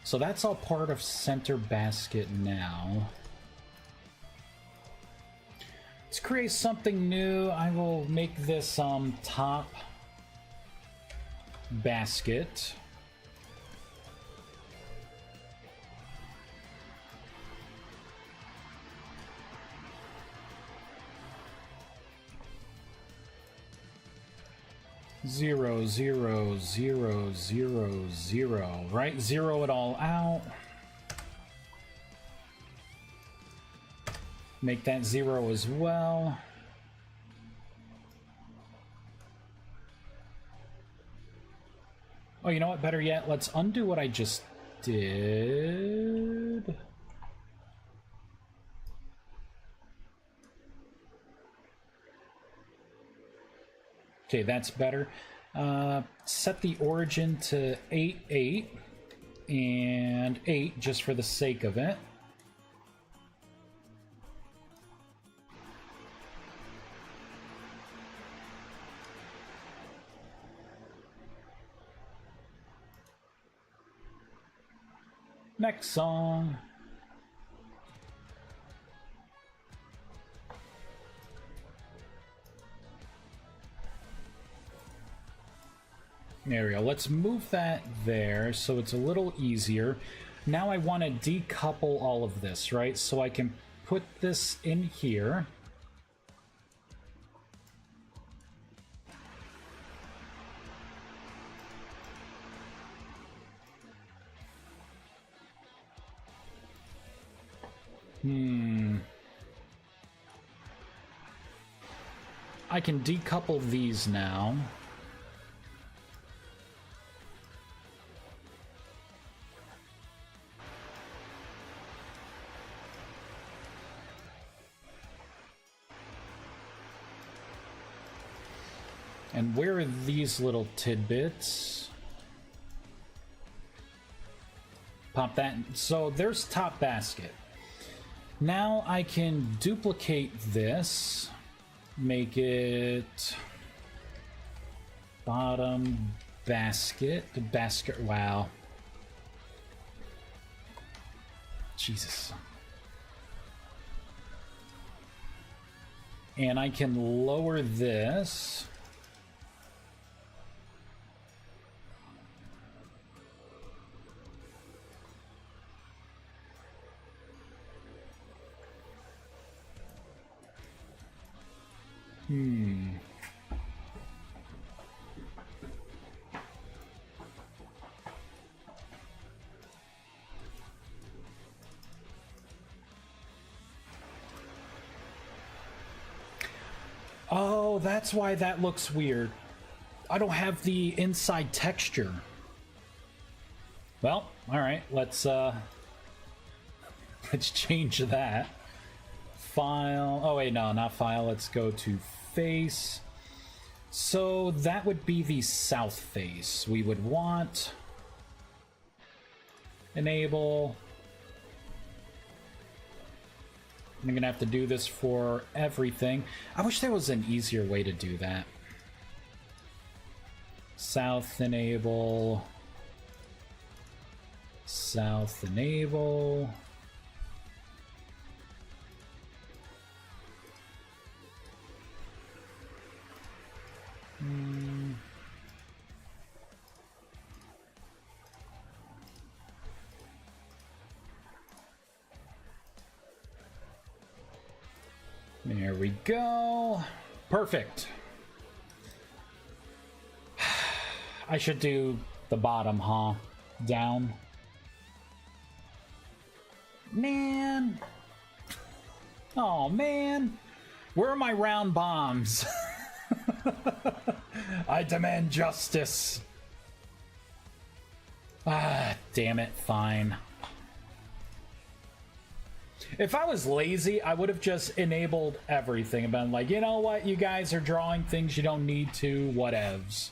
So that's all part of center basket now. Let's create something new. I will make this top basket. Zero, zero, zero, zero, zero, right? Zero it all out. Make that 0 as well. Oh, you know what? Better yet, let's undo what I just did. Okay, that's better. Set the origin to 8, 8, and 8 just for the sake of it. Next song. There we go. Let's move that there so it's a little easier. Now I want to decouple all of this, right? So I can put this in here. I can decouple these now. And where are these little tidbits? Pop that. So there's top basket. Now I can duplicate this, make it bottom basket, the basket, wow. Jesus. And I can lower this. Oh, that's why that looks weird. I don't have the inside texture. Well, all right, let's change that. File, oh wait, no, not file, let's go to face. So that would be the south face. We would want enable. I'm gonna have to do this for everything. I wish there was an easier way to do that. South enable. South enable. There we go. Perfect. I should do The bottom, huh? Down. Man. Oh, man. Where are my round bombs? I demand justice. Ah, damn it. Fine. If I was lazy, I would have just enabled everything and been like, you know what? You guys are drawing things you don't need to. Whatevs.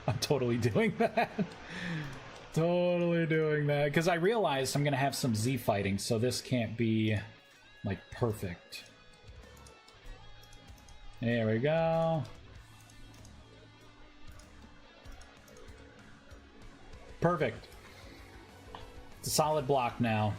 I'm totally doing that. Totally doing that. Because I realized I'm going to have some Z fighting, so this can't be, like, perfect. There we go. Perfect. It's a solid block now.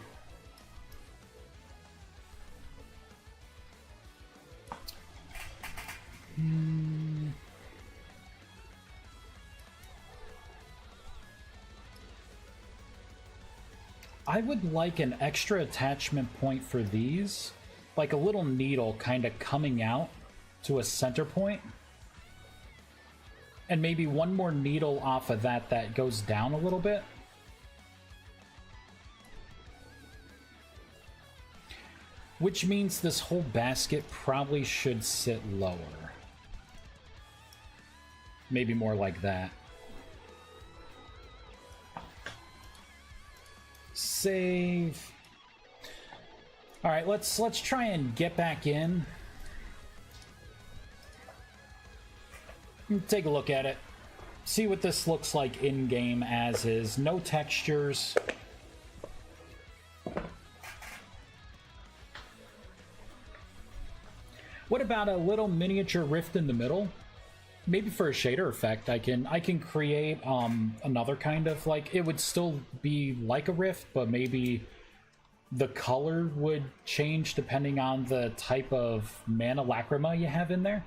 I would like an extra attachment point for these, like a little needle kind of coming out to a center point, and maybe one more needle off of that that goes down a little bit. Which means this whole basket probably should sit lower. Maybe more like that. Save. All right, let's try and get back in. Take a look at it. See what this looks like in game as is. No textures. What about a little miniature rift in the middle? Maybe for a shader effect, I can create another kind of, like, it would still be like a rift, but maybe the color would change depending on the type of mana lacrima you have in there.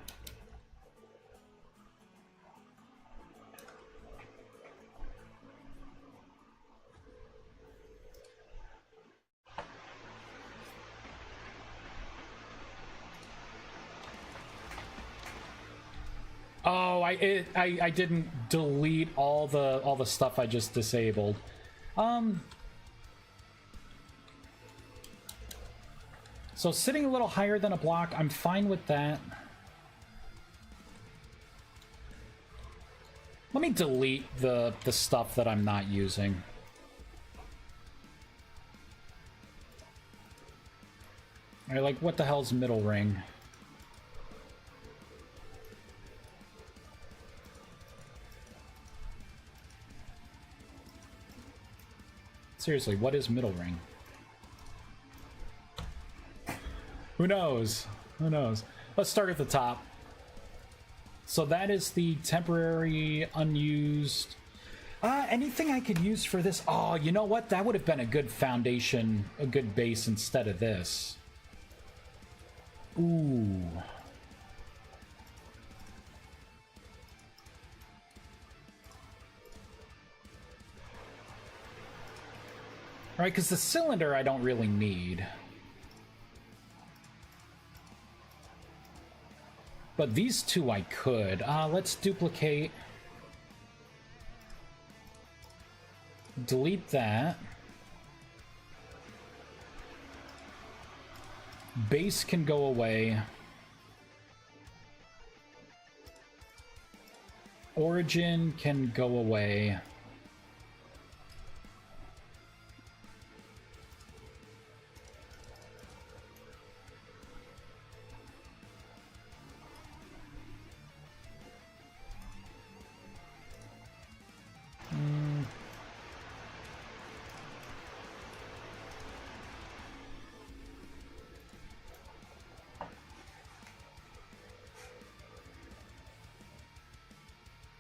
Oh, I didn't delete all the stuff I just disabled. So sitting a little higher than a block, I'm fine with that. Let me delete the stuff that I'm not using. All right, like, what the hell's middle ring? Seriously, what is middle ring? Who knows? Who knows? Let's start at the top. So that is the temporary unused. Anything I could use for this? Oh, you know what? That would have been a good foundation, a good base instead of this. Ooh. Right, because the cylinder I don't really need. But these two I could. Let's duplicate. Delete that. Base can go away. Origin can go away.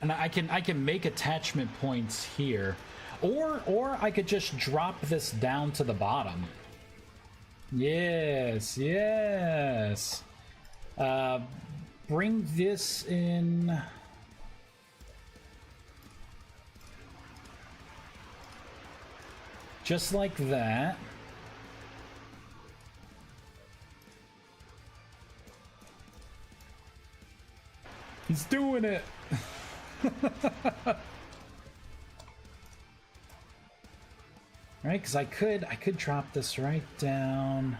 And I can make attachment points here, or I could just drop this down to the bottom. Yes, yes. Bring this in. Just like that. He's doing it. Right, because I could drop this right down.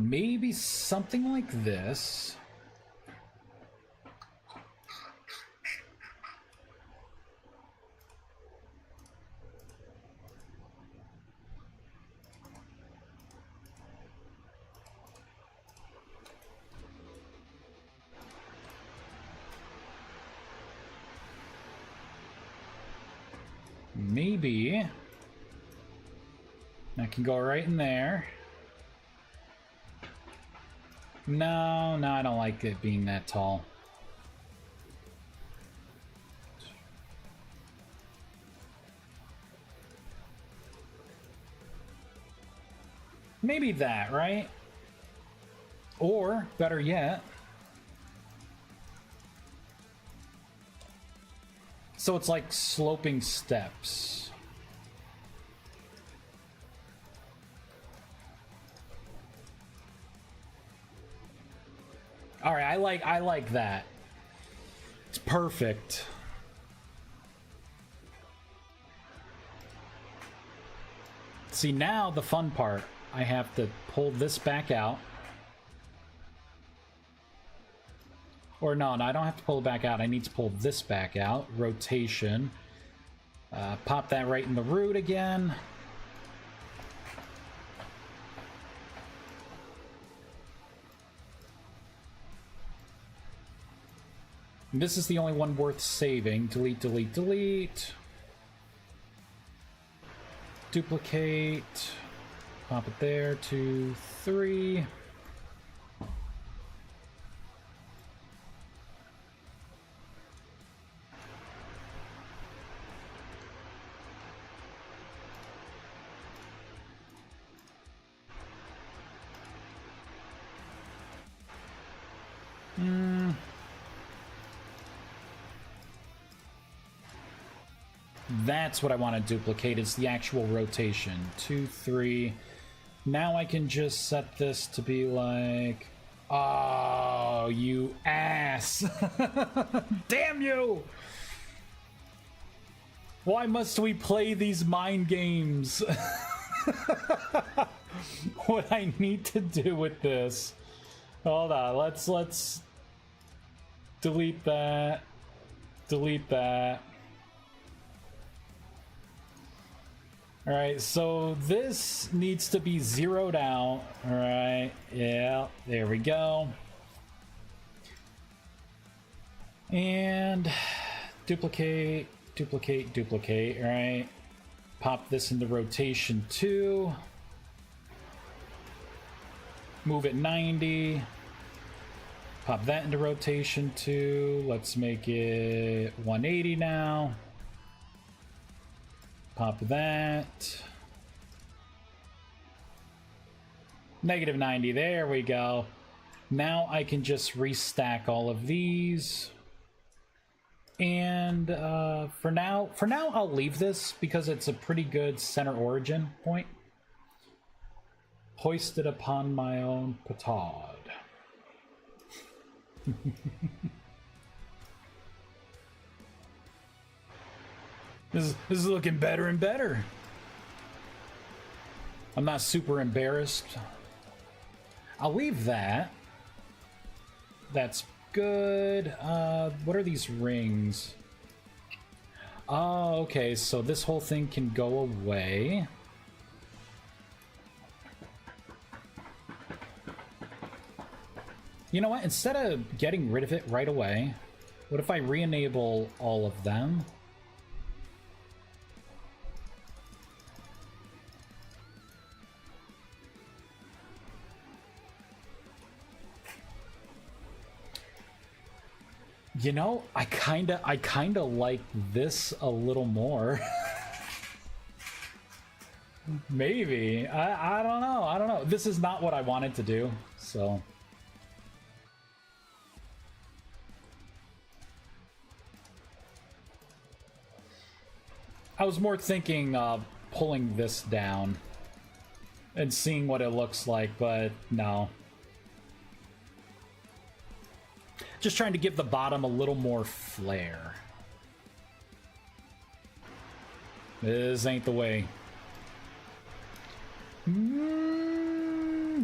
Maybe something like this. Maybe that can go right in there. No, I don't like it being that tall. Maybe that, right? Or, better yet, so it's like sloping steps. All right, I like that. It's perfect. See, now the fun part. I have to pull this back out. Or no, I don't have to pull it back out. I need to pull this back out. Rotation. Pop that right in the root again. And this is the only one worth saving. Delete, delete, delete. Duplicate. Pop it there. 2, 3. That's what I want to duplicate, is the actual rotation. 2, 3. Now I can just set this to be like... Oh, you ass! Damn you! Why must we play these mind games? What I need to do with this... Hold on, let's... Delete that. Delete that. Alright, so this needs to be zeroed out. Alright, yeah, there we go. And duplicate, duplicate, duplicate, right? Pop this into rotation 2. Move it 90. Pop that into rotation 2. Let's make it 180 now. Pop that. Negative 90, there we go. Now I can just restack all of these. And for now I'll leave this because it's a pretty good center origin point. Hoisted upon my own petard. This is looking better and better. I'm not super embarrassed. I'll leave that. That's good. What are these rings? Oh, okay, so this whole thing can go away. You know what? Instead of getting rid of it right away, what if I re-enable all of them? You know, I kinda like this a little more. Maybe. I don't know. I don't know. This is not what I wanted to do, so. I was more thinking of pulling this down and seeing what it looks like, but no. Just trying to give the bottom a little more flair. This ain't the way. No,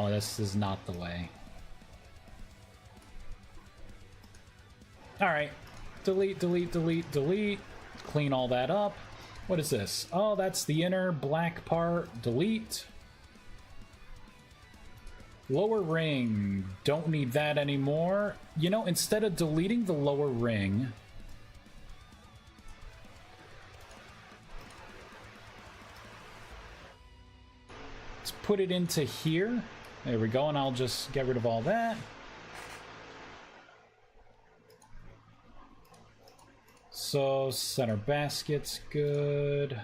this is not the way. Alright. Delete, delete, delete, delete. Clean all that up. What is this? Oh, that's the inner black part. Delete. Lower ring. Don't need that anymore. You know, instead of deleting the lower ring, let's put it into here. There we go, and I'll just get rid of all that. So, center basket's good. I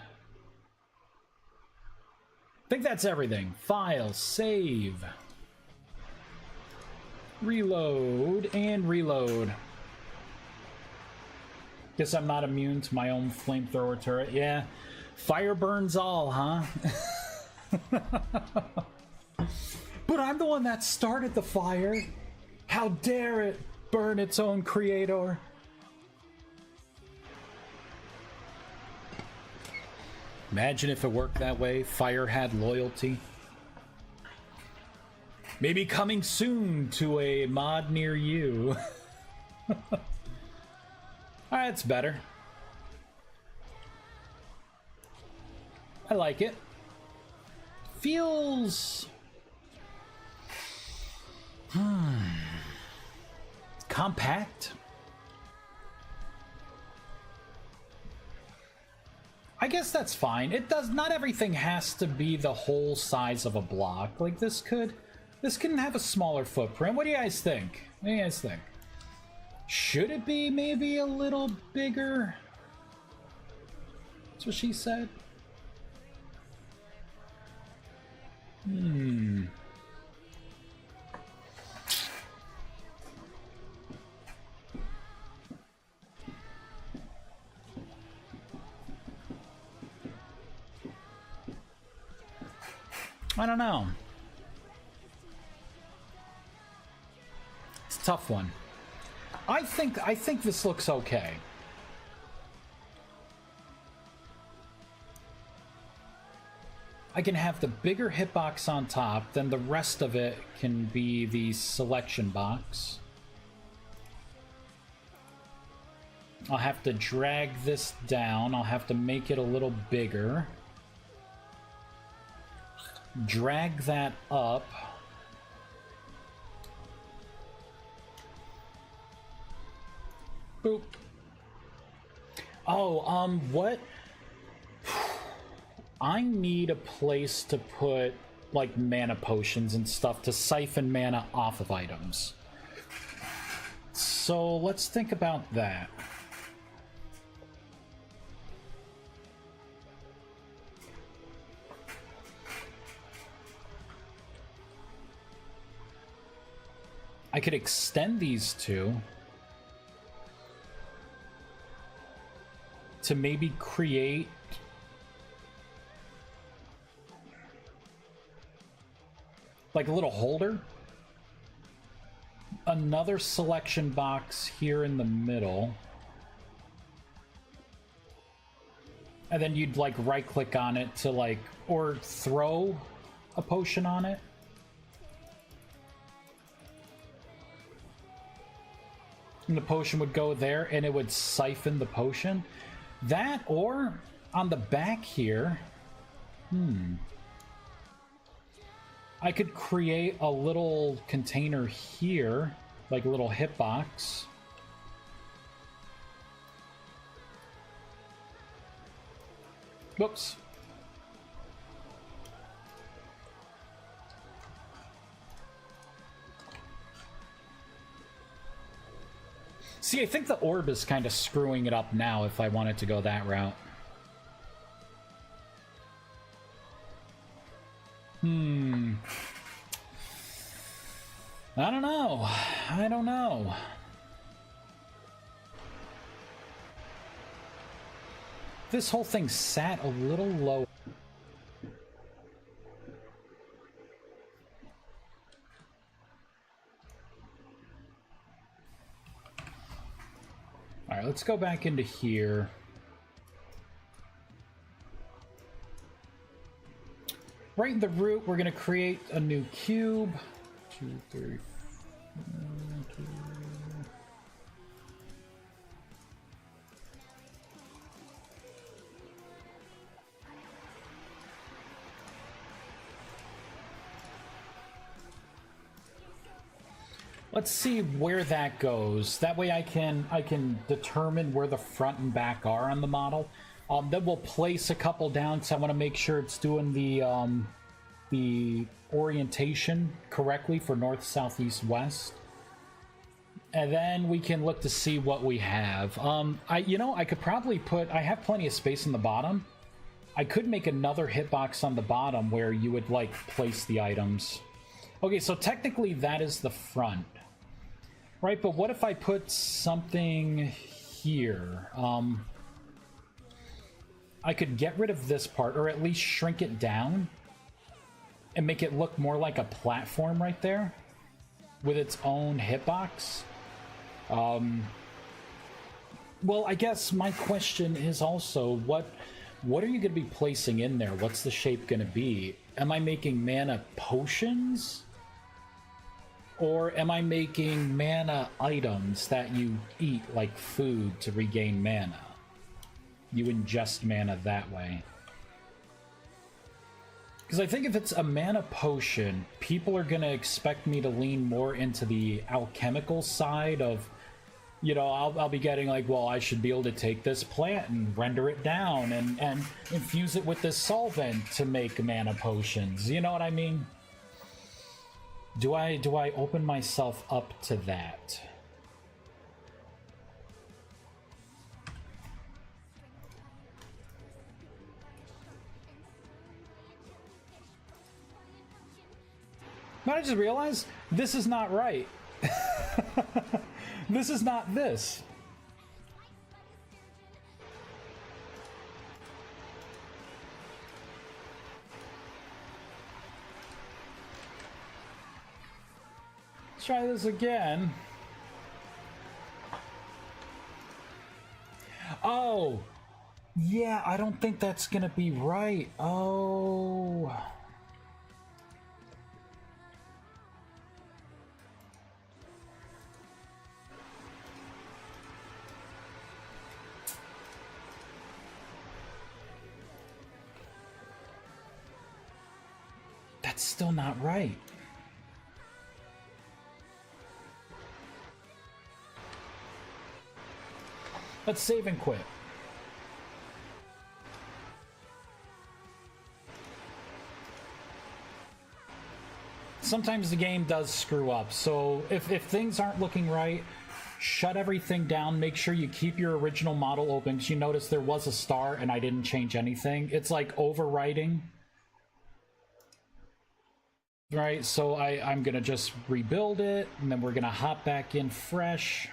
think that's everything. File, save. Reload, and reload. Guess I'm not immune to my own flamethrower turret. Yeah, fire burns all, huh? But I'm the one that started the fire. How dare it burn its own creator? Imagine if it worked that way. Fire had loyalty. Maybe coming soon to a mod near you. Alright, that's better. I like it. Feels... compact. I guess that's fine. It does, not everything has to be the whole size of a block. Like this can have a smaller footprint. What do you guys think? What do you guys think? Should it be maybe a little bigger? That's what she said. I don't know. It's a tough one. I think this looks okay. I can have the bigger hitbox on top, then the rest of it can be the selection box. I'll have to drag this down. I'll have to make it a little bigger. Drag that up. Boop. Oh, what? I need a place to put, like, mana potions and stuff to siphon mana off of items. So let's think about that. I could extend these two to maybe create like a little holder. Another selection box here in the middle. And then you'd like right click on it to like, or throw a potion on it. And the potion would go there and it would siphon the potion. That, or on the back here, I could create a little container here, like a little hitbox. Whoops. See, I think the orb is kind of screwing it up now if I wanted to go that route. I don't know. I don't know. This whole thing sat a little low. All right, let's go back into here. Right in the root, we're going to create a new cube. 2, 3, 4, 2. Let's see where that goes. That way I can determine where the front and back are on the model. Then we'll place a couple down because I want to make sure it's doing the orientation correctly for north, south, east, west. And then we can look to see what we have. I could probably I have plenty of space in the bottom. I could make another hitbox on the bottom where you would like place the items. Okay, so technically that is the front. Right, but what if I put something here? I could get rid of this part, or at least shrink it down, and make it look more like a platform right there, with its own hitbox. Well, I guess my question is also, what are you going to be placing in there? What's the shape going to be? Am I making mana potions? Or am I making mana items that you eat like food to regain mana? You ingest mana that way. Because I think if it's a mana potion, people are going to expect me to lean more into the alchemical side of, you know, I'll be getting like, well, I should be able to take this plant and render it down and infuse it with this solvent to make mana potions. You know what I mean? Do I open myself up to that? But I just realized this is not right. This is not this. Let's try this again. Oh, yeah, I don't think that's gonna be right. Oh. That's still not right. Let's save and quit. Sometimes the game does screw up, so if things aren't looking right, shut everything down, make sure you keep your original model open, because you notice there was a star and I didn't change anything. It's like overwriting. Right, so I'm gonna just rebuild it, and then we're gonna hop back in fresh.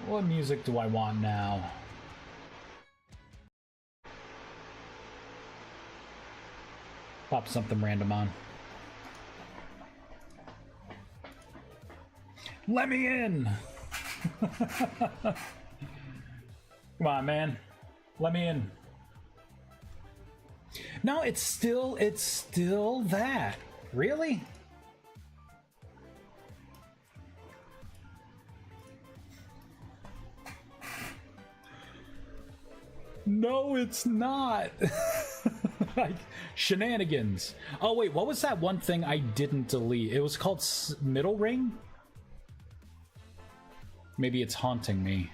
What music do I want now? Pop something random on. Let me in! Come on, man. Let me in. No, it's still that. Really? No, it's not. Like, shenanigans. Oh wait, what was that one thing I didn't delete? It was called middle ring? Maybe it's haunting me.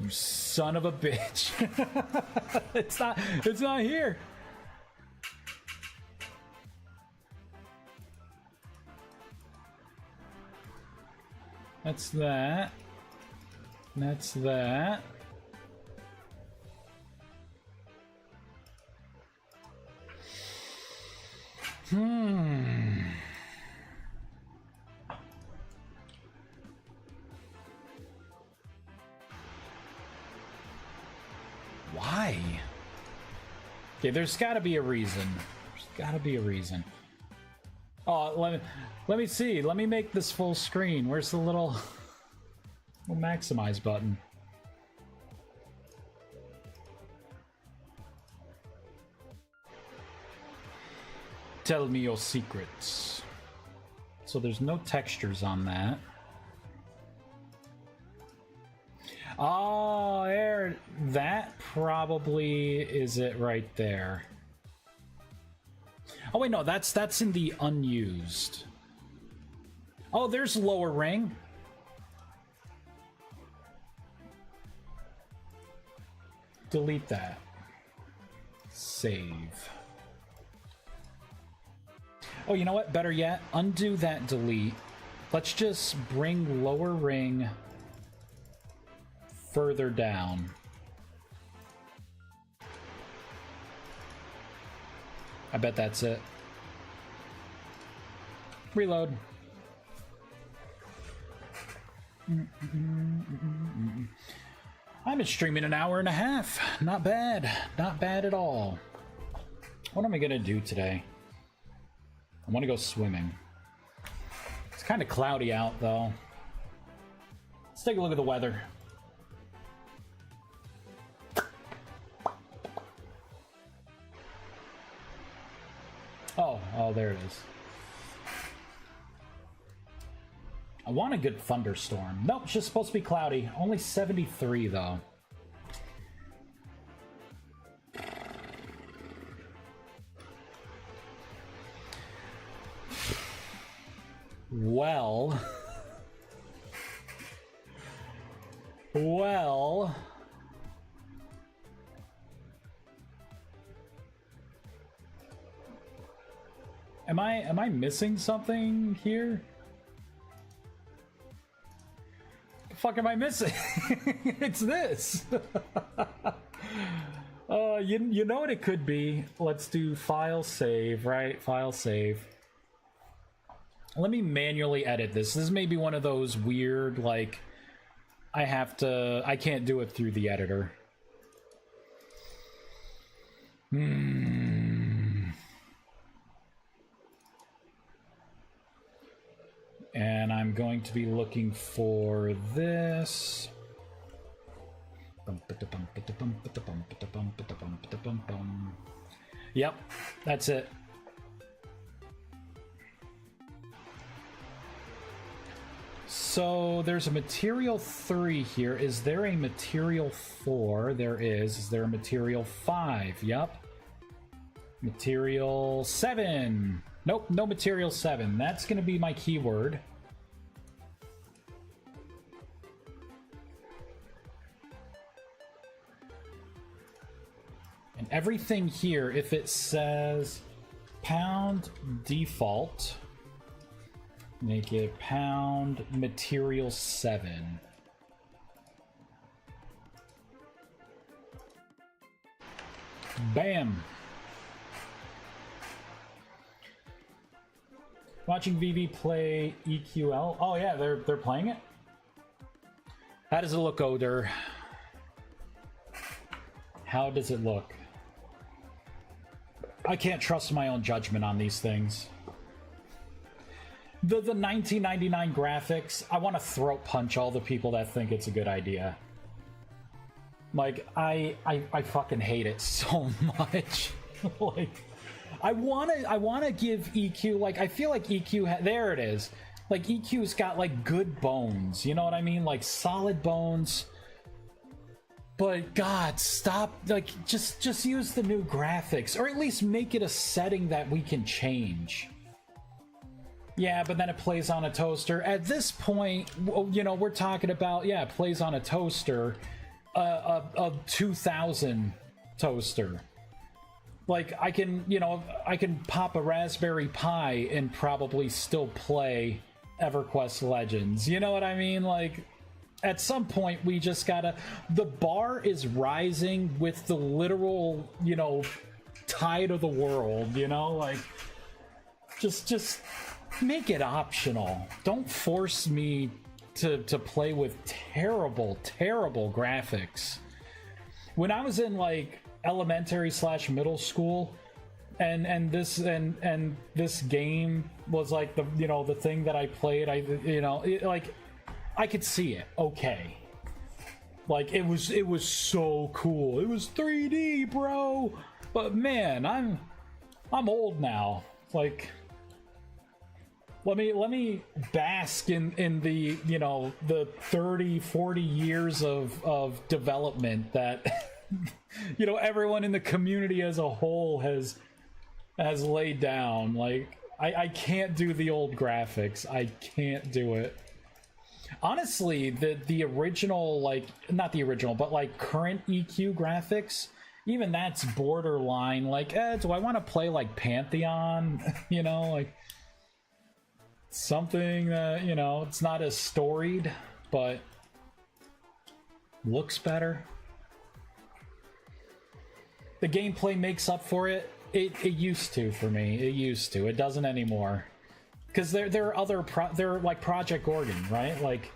You son of a bitch. It's not here. That's that. That's that. Why? Okay, there's got to be a reason. There's got to be a reason. Oh, let me see. Let me make this full screen. Where's the little maximize button? Tell me your secrets. So there's no textures on that. Oh, there. That probably is it right there. Oh wait, no, that's in the unused. Oh, there's lower ring. Delete that. Save. Oh, you know what? Better yet, undo that delete. Let's just bring lower ring further down. I bet that's it. Reload. I've been streaming an hour and a half. Not bad. Not bad at all. What am I gonna do today? I want to go swimming. It's kind of cloudy out, though. Let's take a look at the weather. Oh, there it is. I want a good thunderstorm. Nope, it's just supposed to be cloudy. Only 73, though. Well... Well... Am I missing something here? The fuck am I missing? It's this. You know what it could be. Let's do file save, right? File save. Let me manually edit this. This may be one of those weird, like, I can't do it through the editor. And I'm going to be looking for this. Yep, that's it. So there's a material 3 here. Is there a material 4? There is. Is there a material 5? Yep. Material 7. Nope, no material 7. That's going to be my keyword. And everything here, if it says pound default, make it pound material 7. Bam! Watching VV play EQL. Oh yeah, they're playing it. How does it look, Oder? How does it look? I can't trust my own judgment on these things. The 1999 graphics, I want to throat punch all the people that think it's a good idea. Like, I fucking hate it so much. Like, I wanna give EQ, like, I feel like EQ there it is. Like, EQ's got like good bones, you know what I mean? Like solid bones. But God, stop, like, just use the new graphics, or at least make it a setting that we can change. Yeah, but then it plays on a toaster. At this point, you know, we're talking about, yeah, it plays on a toaster, a 2000 toaster. Like, I can, you know, I can pop a Raspberry Pi and probably still play EverQuest Legends. You know what I mean? Like, at some point, we just gotta... The bar is rising with the literal, you know, tide of the world, you know? Like, just make it optional. Don't force me to play with terrible, terrible graphics. When I was in, like, elementary / middle school, and this game was like the, you know, the thing that I played, like, I could see it, okay. Like, it was so cool. It was 3D, bro. But man, I'm old now. Like, let me bask in the, you know, the 30-40 years of development that you know, everyone in the community as a whole has laid down. Like, I can't do the old graphics. I can't do it. Honestly, the original, like, not the original, but like current EQ graphics, even that's borderline. Like, do I want to play like Pantheon? You know, like something that, you know, it's not as storied, but looks better. The gameplay makes up for it. It used to for me. It used to. It doesn't anymore. Because there are other they're like Project Gorgon, right? Like,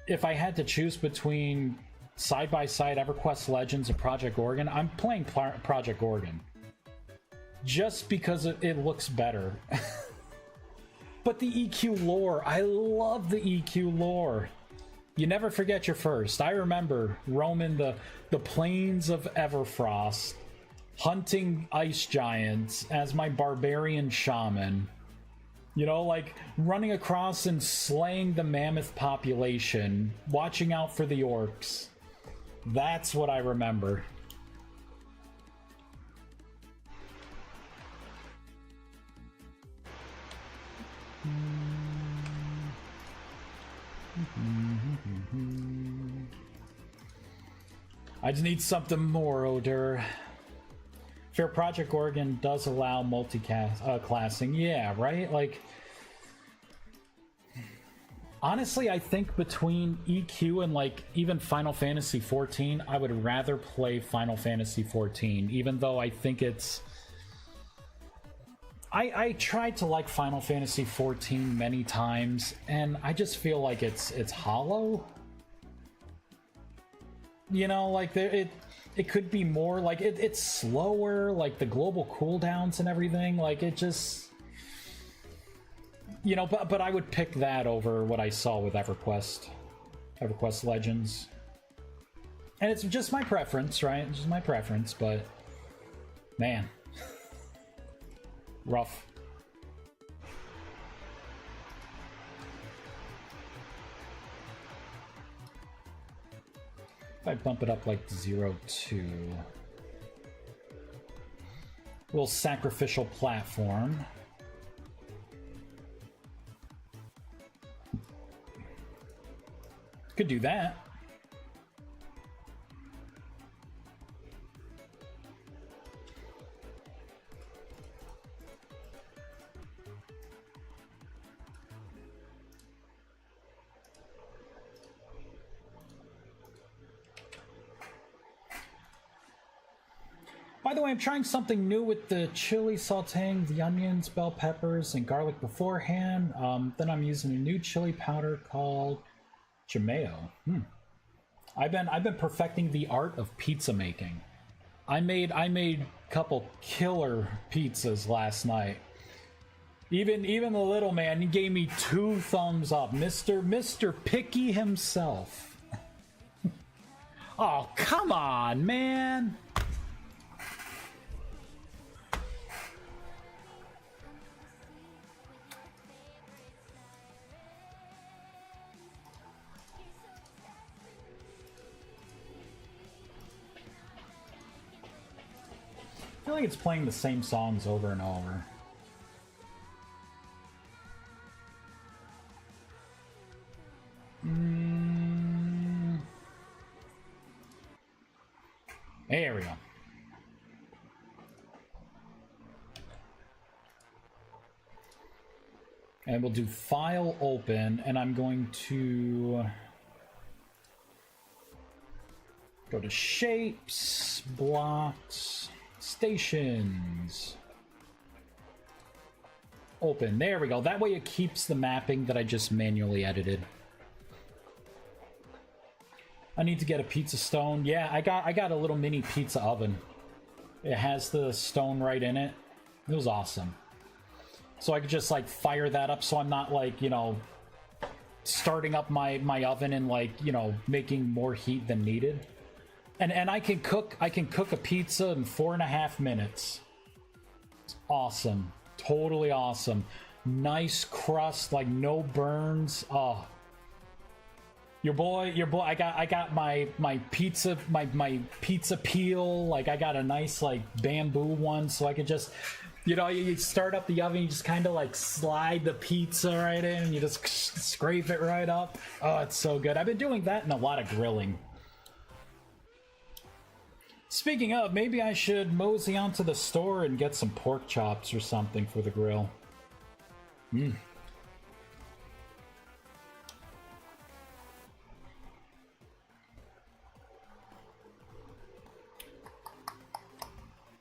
if I had to choose between side-by-side EverQuest Legends and Project Gorgon, I'm playing Project Gorgon. Just because it looks better. But the EQ lore, I love the EQ lore. You never forget your first. I remember roaming the plains of Everfrost, hunting ice giants as my barbarian shaman. You know, like, running across and slaying the mammoth population, watching out for the orcs. That's what I remember. I just need something more, Oder. Fair Project Gorgon does allow multi-classing. Yeah, right? Like, honestly, I think between EQ and, like, even Final Fantasy XIV, I would rather play Final Fantasy XIV, even though I think it's... I tried to like Final Fantasy XIV many times, and I just feel like it's hollow. You know, like, it could be more, like, it's slower, like, the global cooldowns and everything, like, it just... You know, but I would pick that over what I saw with EverQuest Legends. And it's just my preference, right? It's just my preference, but... Man. Rough. If I bump it up like 0.2. Little sacrificial platform. Could do that. By the way, I'm trying something new with the chili, sauteing the onions, bell peppers, and garlic beforehand. Then I'm using a new chili powder called Jameo. I've been perfecting the art of pizza making. I made a couple killer pizzas last night. Even the little man, he gave me 2 thumbs up. Mr. Picky himself. Oh, come on, man. I feel like it's playing the same songs over and over. There we go. And we'll do file open, and I'm going to go to shapes, blocks, stations. Open. There we go. That way it keeps the mapping that I just manually edited. I need to get a pizza stone. Yeah, I got a little mini pizza oven. It has the stone right in it. It was awesome. So I could just like fire that up so I'm not like, you know, starting up my oven and like, you know, making more heat than needed. And I can cook a pizza in 4.5 minutes. It's awesome. Totally awesome. Nice crust, like no burns. Oh. Your boy, I got my pizza, my pizza peel. Like I got a nice like bamboo one, so I could just, you know, you start up the oven, you just kind of like slide the pizza right in, and you just scrape it right up. Oh, it's so good. I've been doing that and a lot of grilling. Speaking of, maybe I should mosey onto the store and get some pork chops or something for the grill.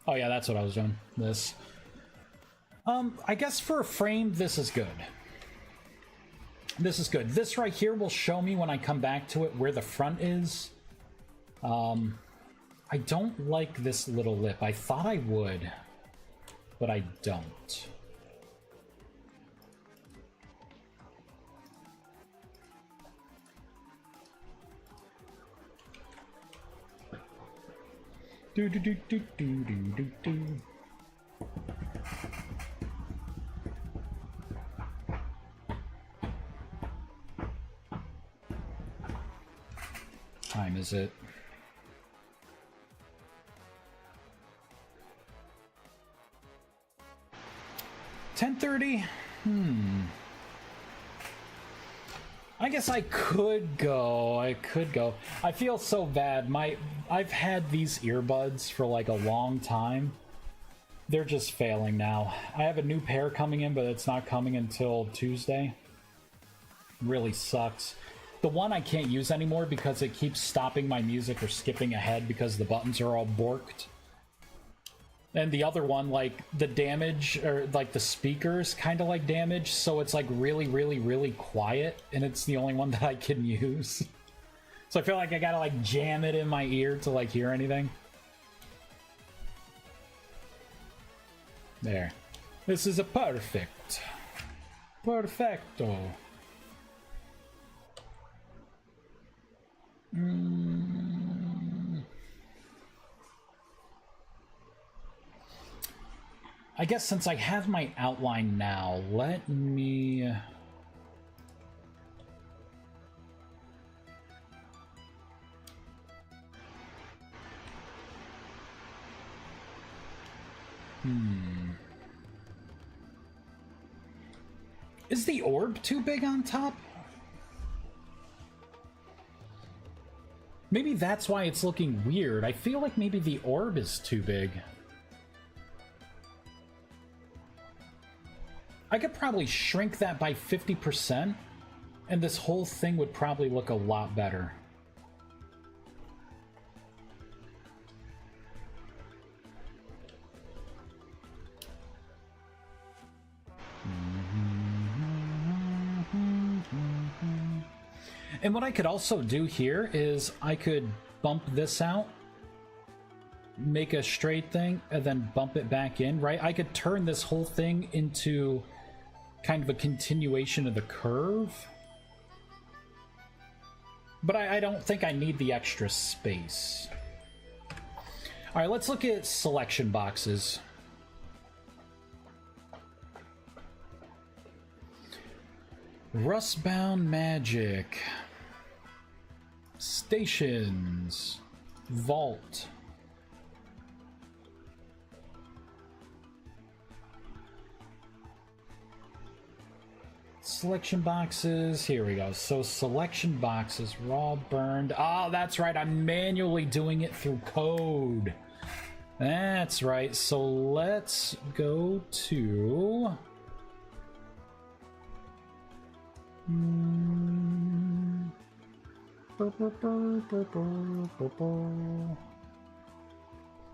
Oh yeah, that's what I was doing. This. I guess for a frame, this is good. This is good. This right here will show me when I come back to it where the front is. I don't like this little lip. I thought I would, but I don't. Do do do do do do do do. Time is it? $10:30? I guess I could go. I feel so bad. I've had these earbuds for like a long time. They're just failing now. I have a new pair coming in, but it's not coming until Tuesday. Really sucks. The one I can't use anymore because it keeps stopping my music or skipping ahead because the buttons are all borked. And the other one, like, the damage, or, like, the speakers kind of, like, damage, so it's, like, really, really, really quiet, and it's the only one that I can use. So I feel like I gotta, like, jam it in my ear to, like, hear anything. There. This is a perfect. Perfecto. I guess since I have my outline now, let me... Is the orb too big on top? Maybe that's why it's looking weird. I feel like maybe the orb is too big. I could probably shrink that by 50%, and this whole thing would probably look a lot better. And what I could also do here is I could bump this out, make a straight thing, and then bump it back in, right? I could turn this whole thing into kind of a continuation of the curve. But I don't think I need the extra space. All right, let's look at selection boxes. Rustbound Magic. Stations. Vault. Selection boxes, here we go. So selection boxes, raw burned. Oh, that's right, I'm manually doing it through code. That's right, so let's go to...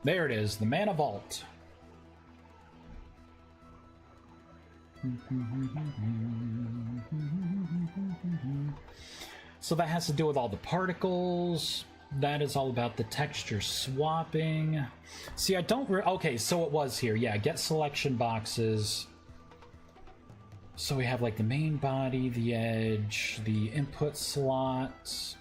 There it is, the Mana Vault. So that has to do with all the particles. That is all about the texture swapping. See, I don't... okay, so it was here. Yeah, get selection boxes. So we have like the main body, the edge, the input slots.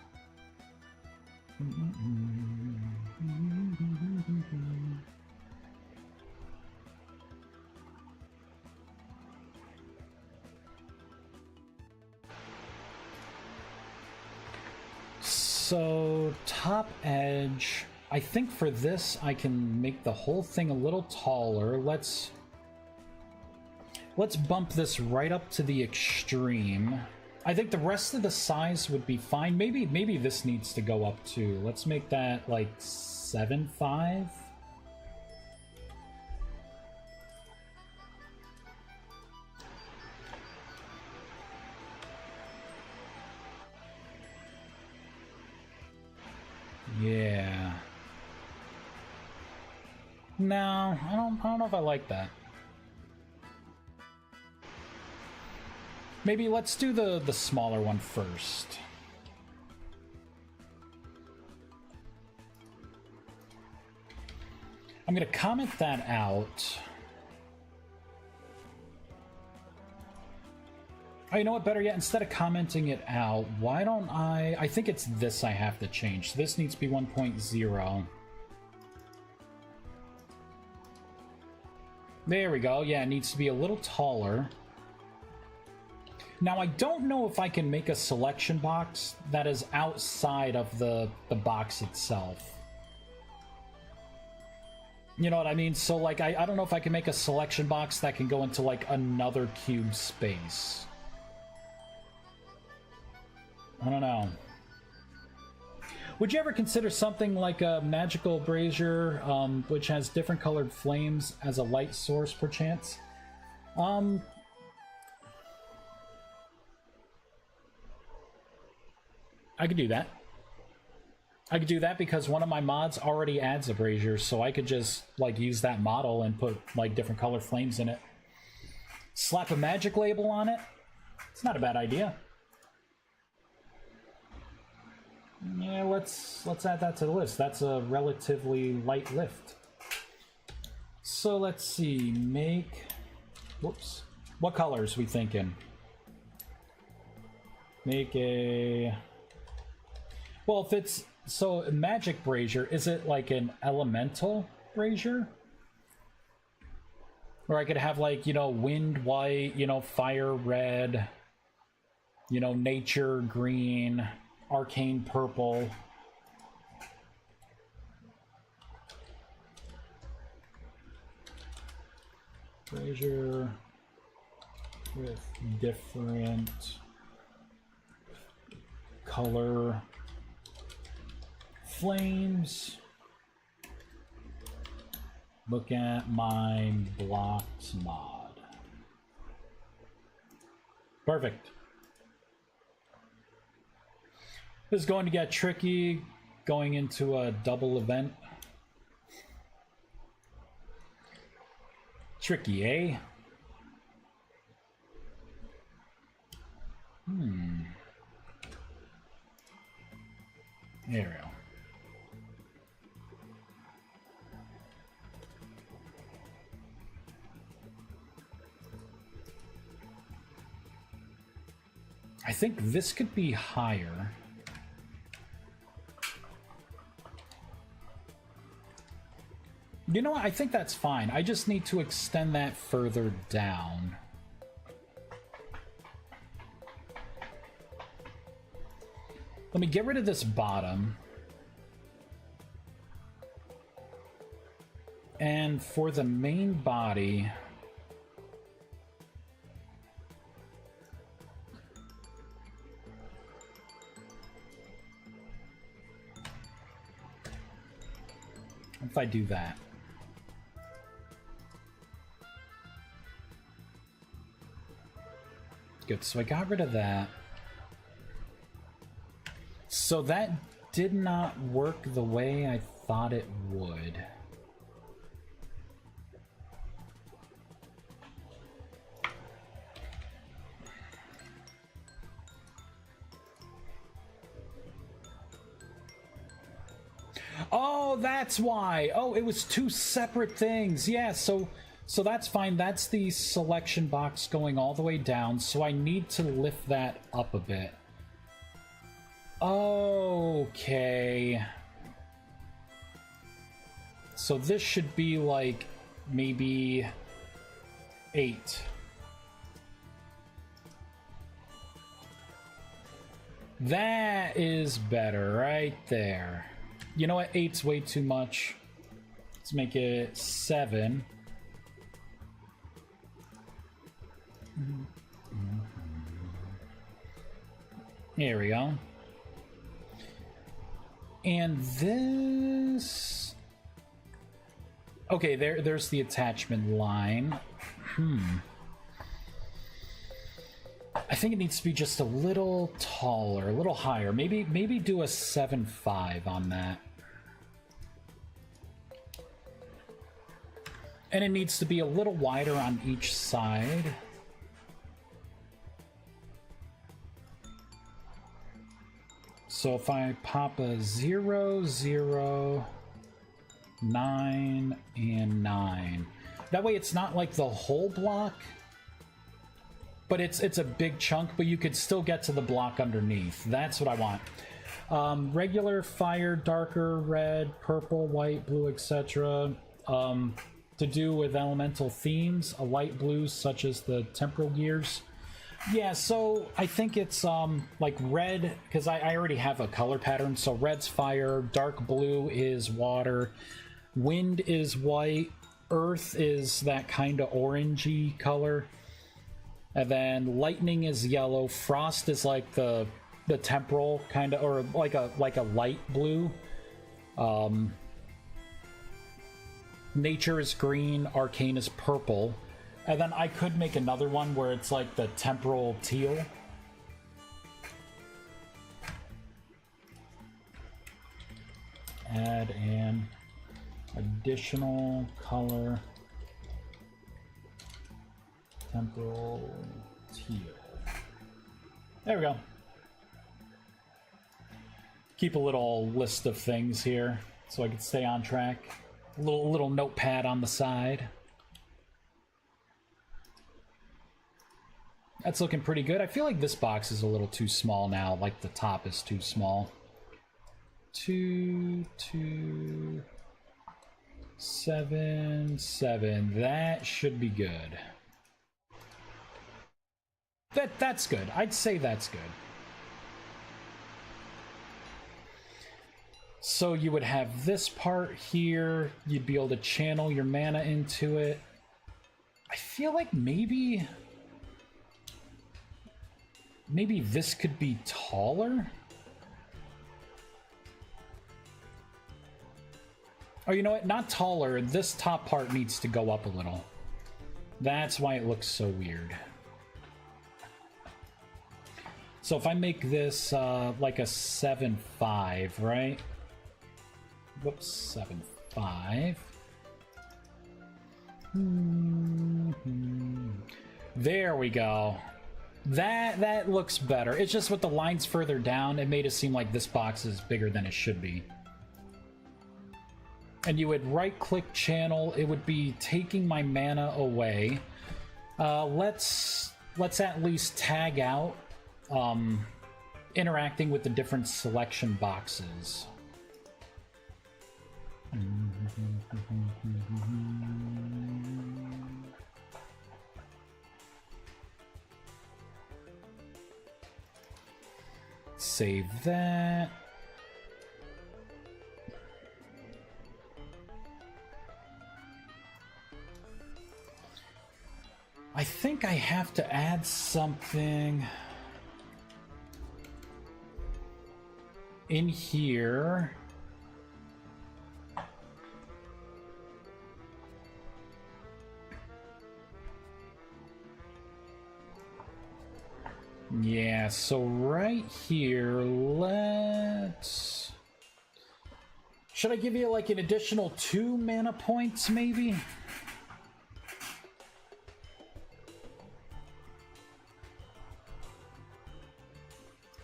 So top edge, I think for this I can make the whole thing a little taller. Let's bump this right up to the extreme. I think the rest of the size would be fine. Maybe this needs to go up too. Let's make that like 7.5. Yeah. No, I don't know if I like that. Maybe let's do the smaller one first. I'm gonna comment that out. Oh, you know what? Better yet, instead of commenting it out, why don't I think it's this I have to change. So this needs to be 1.0. There we go. Yeah, it needs to be a little taller. Now, I don't know if I can make a selection box that is outside of the box itself. You know what I mean? So, like, I don't know if I can make a selection box that can go into, like, another cube space. I don't know. Would you ever consider something like a magical brazier, which has different colored flames as a light source, perchance? I could do that. I could do that because one of my mods already adds a brazier, so I could just, like, use that model and put, like, different color flames in it. Slap a magic label on it? It's not a bad idea. Yeah, let's add that to the list. That's a relatively light lift. So let's see, make... Whoops. What colors we thinking? Make a... Well, if it's... So, magic brazier, is it like an elemental brazier? Or I could have, like, you know, wind white, you know, fire red, you know, nature green, arcane purple. Brazier with different color flames. Look at my blocks mod. Perfect. This is going to get tricky going into a double event. Tricky, eh? There we go. I think this could be higher. You know what? I think that's fine. I just need to extend that further down. Let me get rid of this bottom. And for the main body... if I do that? Good, so I got rid of that. So that did not work the way I thought it would. Oh, that's why. Oh, it was two separate things. Yeah, so that's fine. That's the selection box going all the way down, so I need to lift that up a bit. Okay. So this should be like maybe 8. That is better right there. You know what? 8's way too much. Let's make it 7. There we go. And this... Okay, there's the attachment line. I think it needs to be just a little taller, a little higher. Maybe do a 7.5 on that. And it needs to be a little wider on each side. So if I pop a 0, 0, 9, and 9. That way it's not like the whole block, but it's a big chunk, but you could still get to the block underneath. That's what I want. Regular, fire, darker, red, purple, white, blue, etc. To do with elemental themes, a light blue such as the temporal gears. Yeah, so I think it's like red, because I already have a color pattern. So red's fire, dark blue is water, wind is white, earth is that kind of orangey color, and then lightning is yellow, frost is like the temporal kind of, or like a light blue. Nature is green, arcane is purple. And then I could make another one where it's like the temporal teal. Add an additional color. Temporal teal. There we go. Keep a little list of things here so I can stay on track. Little notepad on the side. That's looking pretty good. I feel like this box is a little too small now, like the top is too small. 2, 2, 7, 7. That should be good. That's good. I'd say that's good. So you would have this part here. You'd be able to channel your mana into it. I feel like maybe this could be taller. Oh, you know what? Not taller. This top part needs to go up a little. That's why it looks so weird. So if I make this like a 7.5, right? Whoops, 7.5. There we go. That looks better. It's just with the lines further down, it made it seem like this box is bigger than it should be. And you would right-click channel. It would be taking my mana away. Let's at least tag out interacting with the different selection boxes. Save that. I think I have to add something in here. Yeah, so right here, let's... Should I give you like an additional 2 mana points, maybe?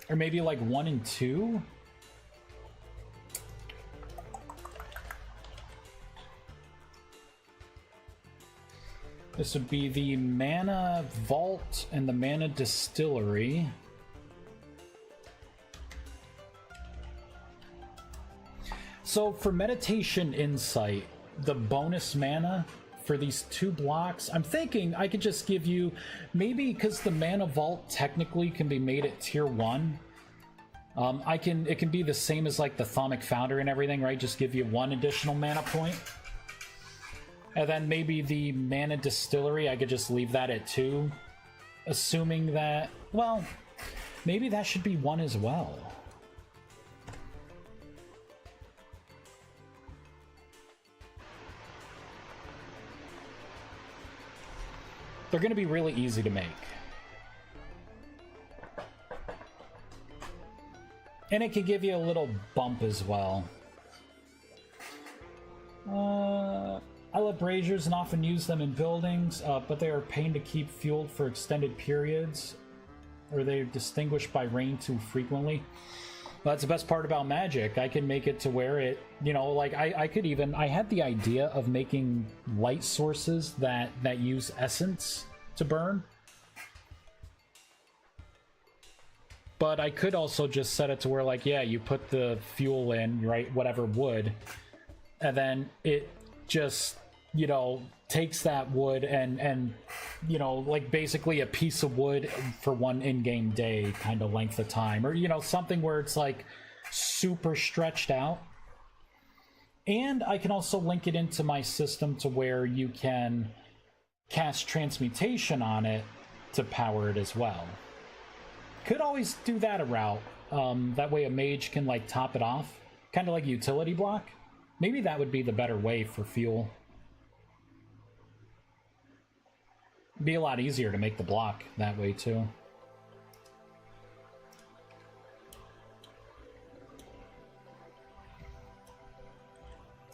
Or maybe like 1 and 2? This would be the Mana Vault and the Mana Distillery. So for Meditation Insight, the bonus mana for these 2 blocks, I'm thinking I could just give you, maybe because the Mana Vault technically can be made at tier 1. It can be the same as like the Thaumic Founder and everything, right? Just give you 1 additional mana point. And then maybe the Mana Distillery, I could just leave that at 2. Assuming that, well, maybe that should be 1 as well. They're going to be really easy to make. And it could give you a little bump as well. I love braziers and often use them in buildings, but they are a pain to keep fueled for extended periods, or they're distinguished by rain too frequently. Well, that's the best part about magic. I can make it to where it, you know, like I could even, I had the idea of making light sources that use essence to burn. But I could also just set it to where, like, yeah, you put the fuel in, right, whatever wood, and then it just, you know, takes that wood and you know, like basically a piece of wood for 1 in-game day kind of length of time, or, you know, something where it's like super stretched out. And I can also link it into my system to where you can cast transmutation on it to power it as well. Could always do that a route. That way a mage can like top it off, kind of like a utility block. Maybe that would be the better way for fuel. Be a lot easier to make the block that way too.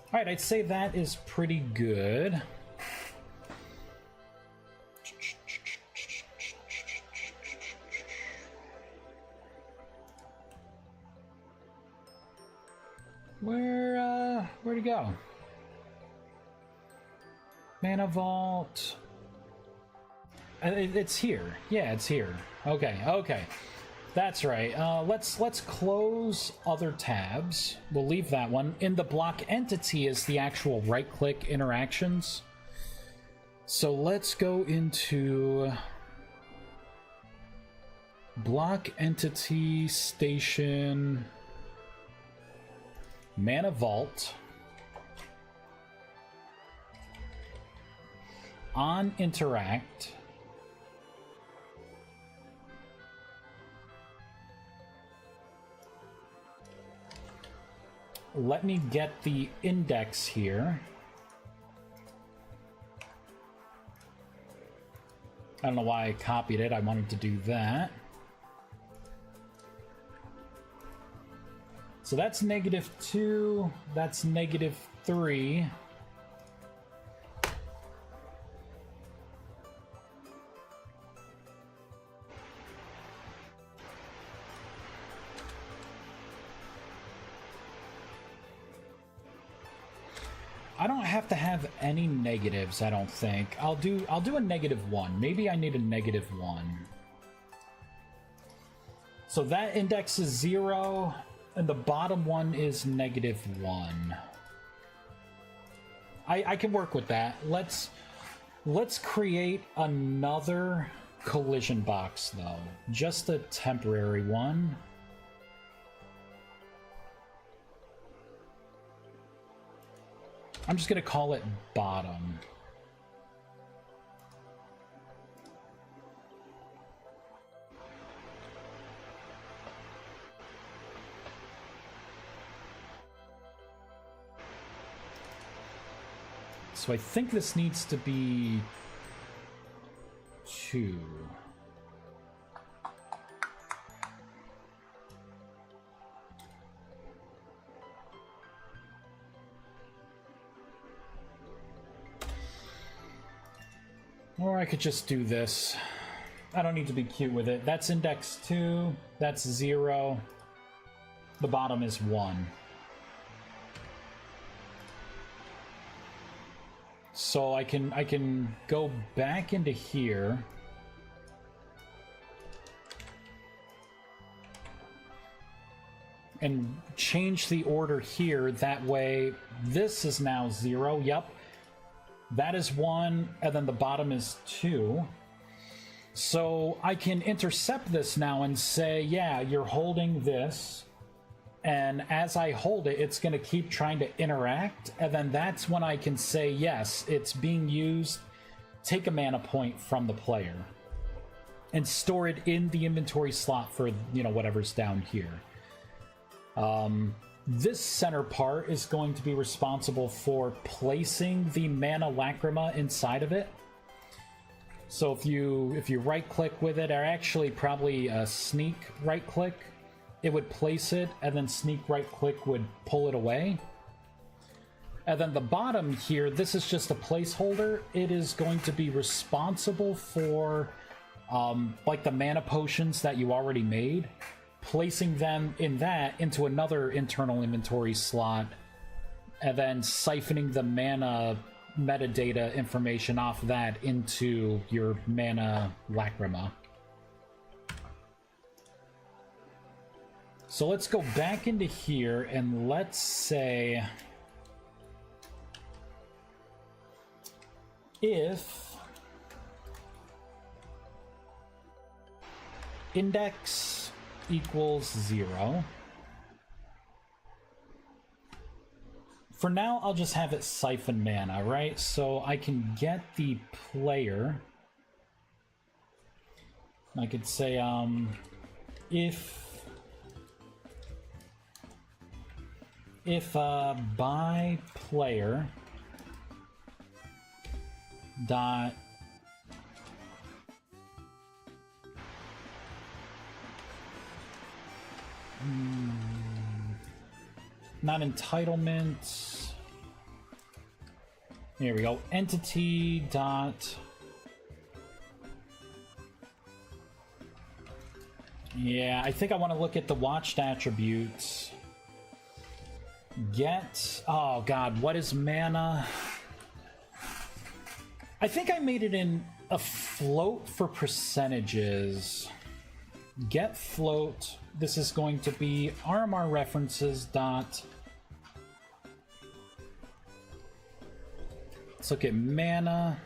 Alright, I'd say that is pretty good. Where'd it go? Mana Vault. It's here. Yeah, it's here. Okay. That's right. Let's close other tabs. We'll leave that one. In the block entity is the actual right-click interactions. So let's go into block entity station, Mana Vault, on interact. Let me get the index here. I don't know why I copied it. I wanted to do that. So that's -2. That's -3. I don't have to have any negatives, I don't think. I'll do a -1. Maybe I need a -1. So that index is 0, and the bottom one is -1. I can work with that. Let's create another collision box though. Just a temporary one. I'm just gonna call it bottom. So I think this needs to be 2. Or I could just do this. I don't need to be cute with it. That's index 2, that's 0. The bottom is 1. So I can go back into here. And change the order here. That way, this is now 0. Yep. That is 1, and then the bottom is 2. So I can intercept this now and say, yeah, you're holding this. And as I hold it, it's going to keep trying to interact. And then that's when I can say, yes, it's being used. Take a mana point from the player. And store it in the inventory slot for, you know, whatever's down here. This center part is going to be responsible for placing the mana lacrima inside of it. So if you right click with it, or actually probably sneak right click, it would place it, and then sneak right click would pull it away. And then the bottom here, this is just a placeholder. It is going to be responsible for like the mana potions that you already made, placing them in that into another internal inventory slot, and then siphoning the mana metadata information off that into your mana lacrima. So let's go back into here and let's say if index equals 0. For now, I'll just have it siphon mana, right? So I can get the player. I could say, if by player dot not entitlement. Here we go. Entity dot. Yeah, I think I want to look at the watched attributes. Get. Oh god, what is mana? I think I made it in a float for percentages. Get float. This is going to be RMR references dot. Let's look at mana.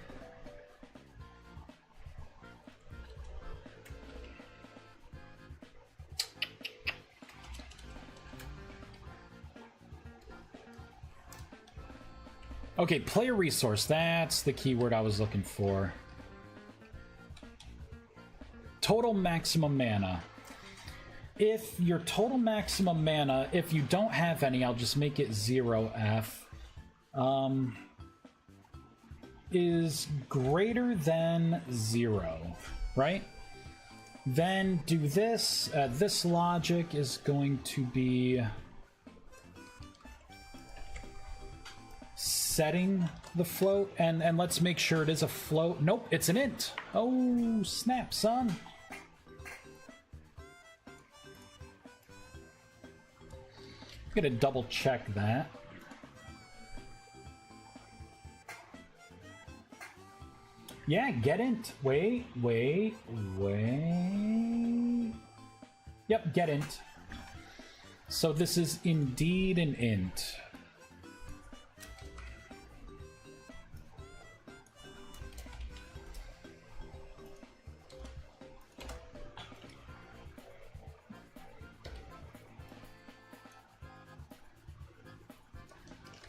Okay, player resource. That's the keyword I was looking for. Total maximum mana. If your total maximum mana, if you don't have any, I'll just make it 0F, is greater than 0, right? Then do this. This logic is going to be setting the float, and let's make sure it is a float. Nope, it's an int. Oh, snap, son. I'm gonna double check that. Yeah, get int. Wait. Yep, get int. So this is indeed an int.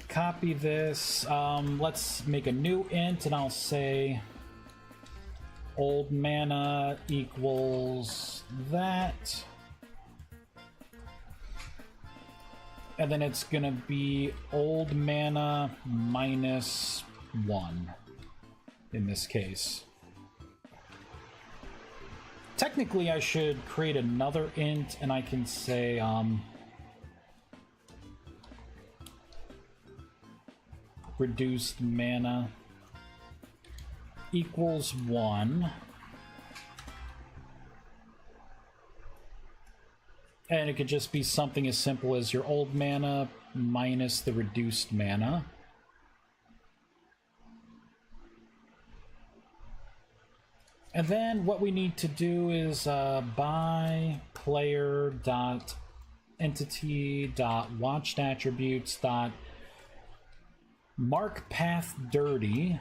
Copy this. Let's make a new int, and I'll say old mana equals that. And then it's gonna be old mana minus 1 in this case. Technically, I should create another int, and I can say reduced mana. equals 1. And it could just be something as simple as your old mana minus the reduced mana. And then what we need to do is by player dot entity dot watched attributes dot mark path dirty.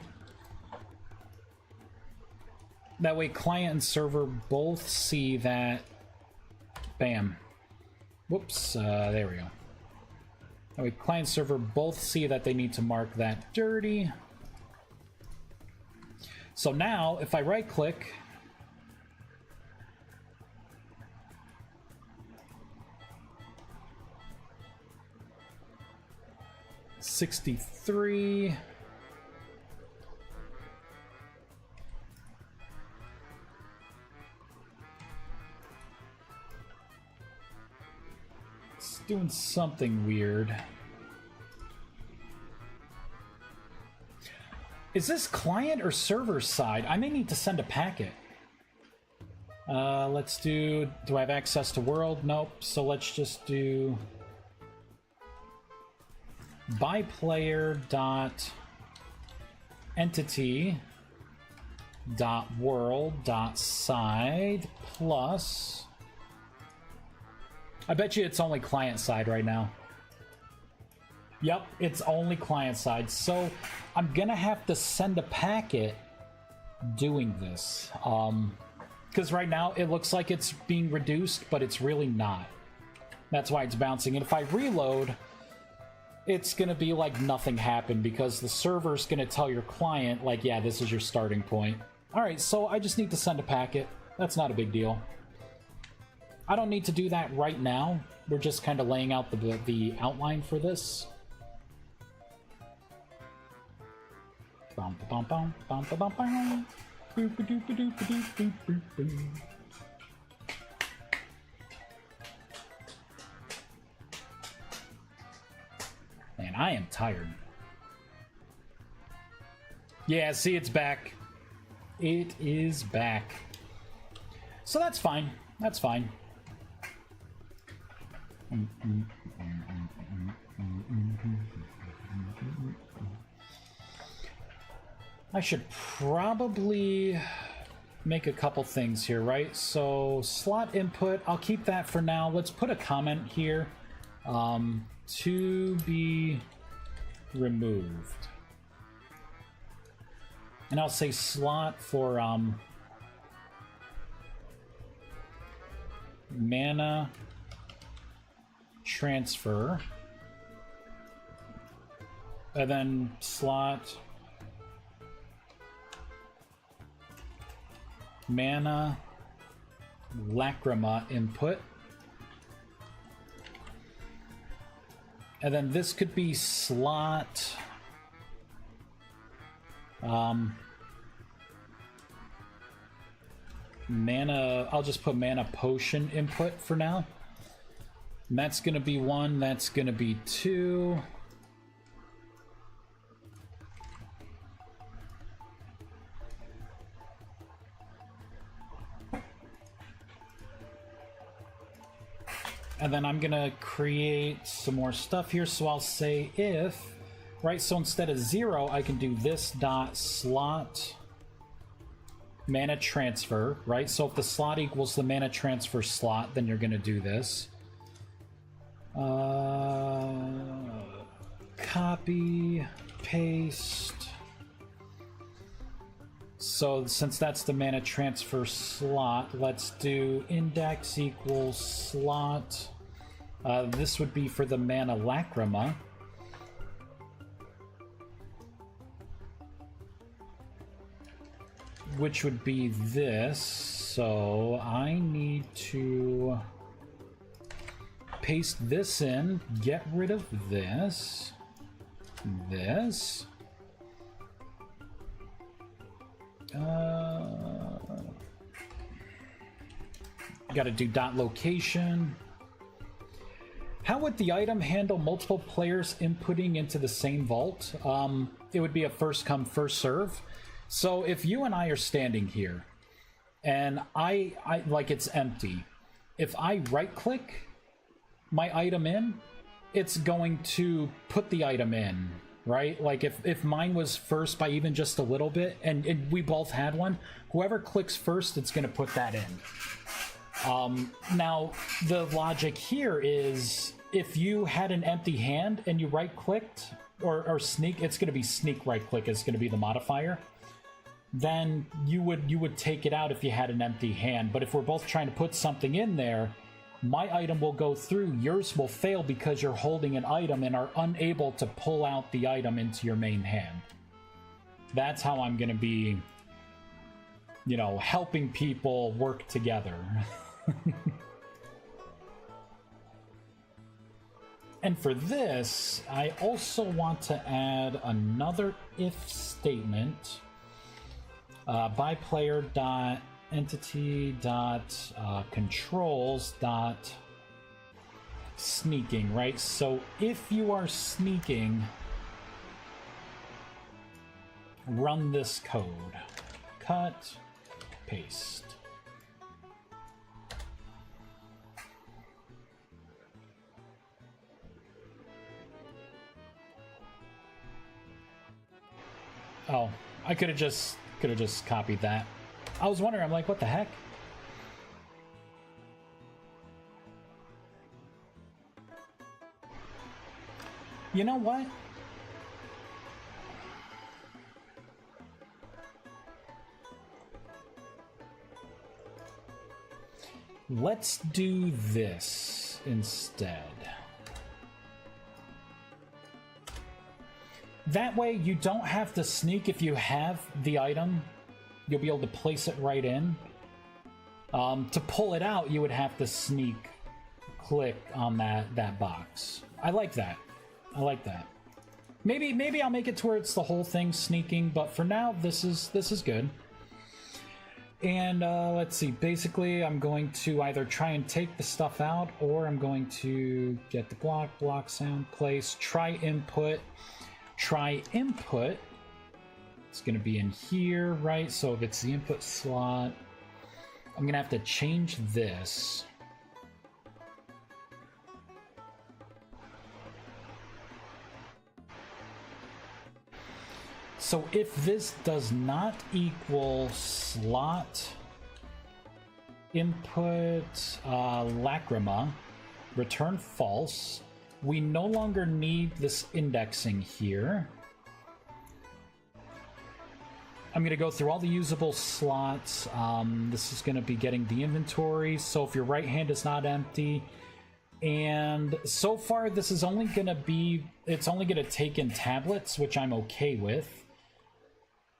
That way client and server both see that. Bam. Whoops, there we go. That way client and server both see that they need to mark that dirty. So now, if I right-click, $63. It's doing something weird. Is this client or server side? I may need to send a packet. Let's do I have access to world? Nope. So let's just do by player dot entity dot world dot side plus. I bet you it's only client side right now. Yep, it's only client side. So I'm gonna have to send a packet doing this. Because right now it looks like it's being reduced, but it's really not. That's why it's bouncing. And if I reload, it's gonna be like nothing happened because the server's gonna tell your client, like, yeah, this is your starting point. Alright, so I just need to send a packet. That's not a big deal. I don't need to do that right now. We're just kind of laying out the outline for this. Man, I am tired. Yeah, see, it's back. It is back. So that's fine. That's fine. I should probably make a couple things here, right? So slot input, I'll keep that for now. Let's put a comment here. To be removed. And I'll say slot for mana transfer. And then slot mana lacrima input. And then this could be slot mana, I'll just put mana potion input for now. And that's gonna be 1, that's gonna be 2. And then I'm gonna create some more stuff here. So I'll say if, right? So instead of 0, I can do this dot slot mana transfer, right? So if the slot equals the mana transfer slot, then you're gonna do this. Copy, paste. So since that's the mana transfer slot, let's do index equals slot. This would be for the mana lacrima. Which would be this. So I need to paste this in, get rid of this, this. Got to do dot location. How would the item handle multiple players inputting into the same vault? It would be a first come, first serve. So if you and I are standing here, and I like it's empty, if I right-click my item in, it's going to put the item in, right? Like if mine was first by even just a little bit, and we both had one, whoever clicks first, it's going to put that in. Now, the logic here is if you had an empty hand and you right-clicked, or sneak, it's going to be sneak right-click is going to be the modifier, then you would take it out if you had an empty hand. But if we're both trying to put something in there, my item will go through, yours will fail because you're holding an item and are unable to pull out the item into your main hand. That's how I'm going to be, you know, helping people work together. And for this, I also want to add another if statement. By player dot entity dot controls dot sneaking, right? So if you are sneaking, run this code. Cut, paste. Oh, I could have just copied that. I was wondering, I'm like, what the heck? You know what? Let's do this instead. That way you don't have to sneak if you have the item. You'll be able to place it right in. To pull it out, you would have to sneak click on that box. I like that. I like that. Maybe I'll make it to where it's the whole thing sneaking, but for now this is good. And let's see, basically I'm going to either try and take the stuff out, or I'm going to get the block sound, place, try input. It's going to be in here, right? So if it's the input slot, I'm going to have to change this. So if this does not equal slot input lacrima, return false. We no longer need this indexing here. I'm going to go through all the usable slots. This is going to be getting the inventory. So if your right hand is not empty, and so far this is only going to be, it's only going to take in tablets, which I'm okay with.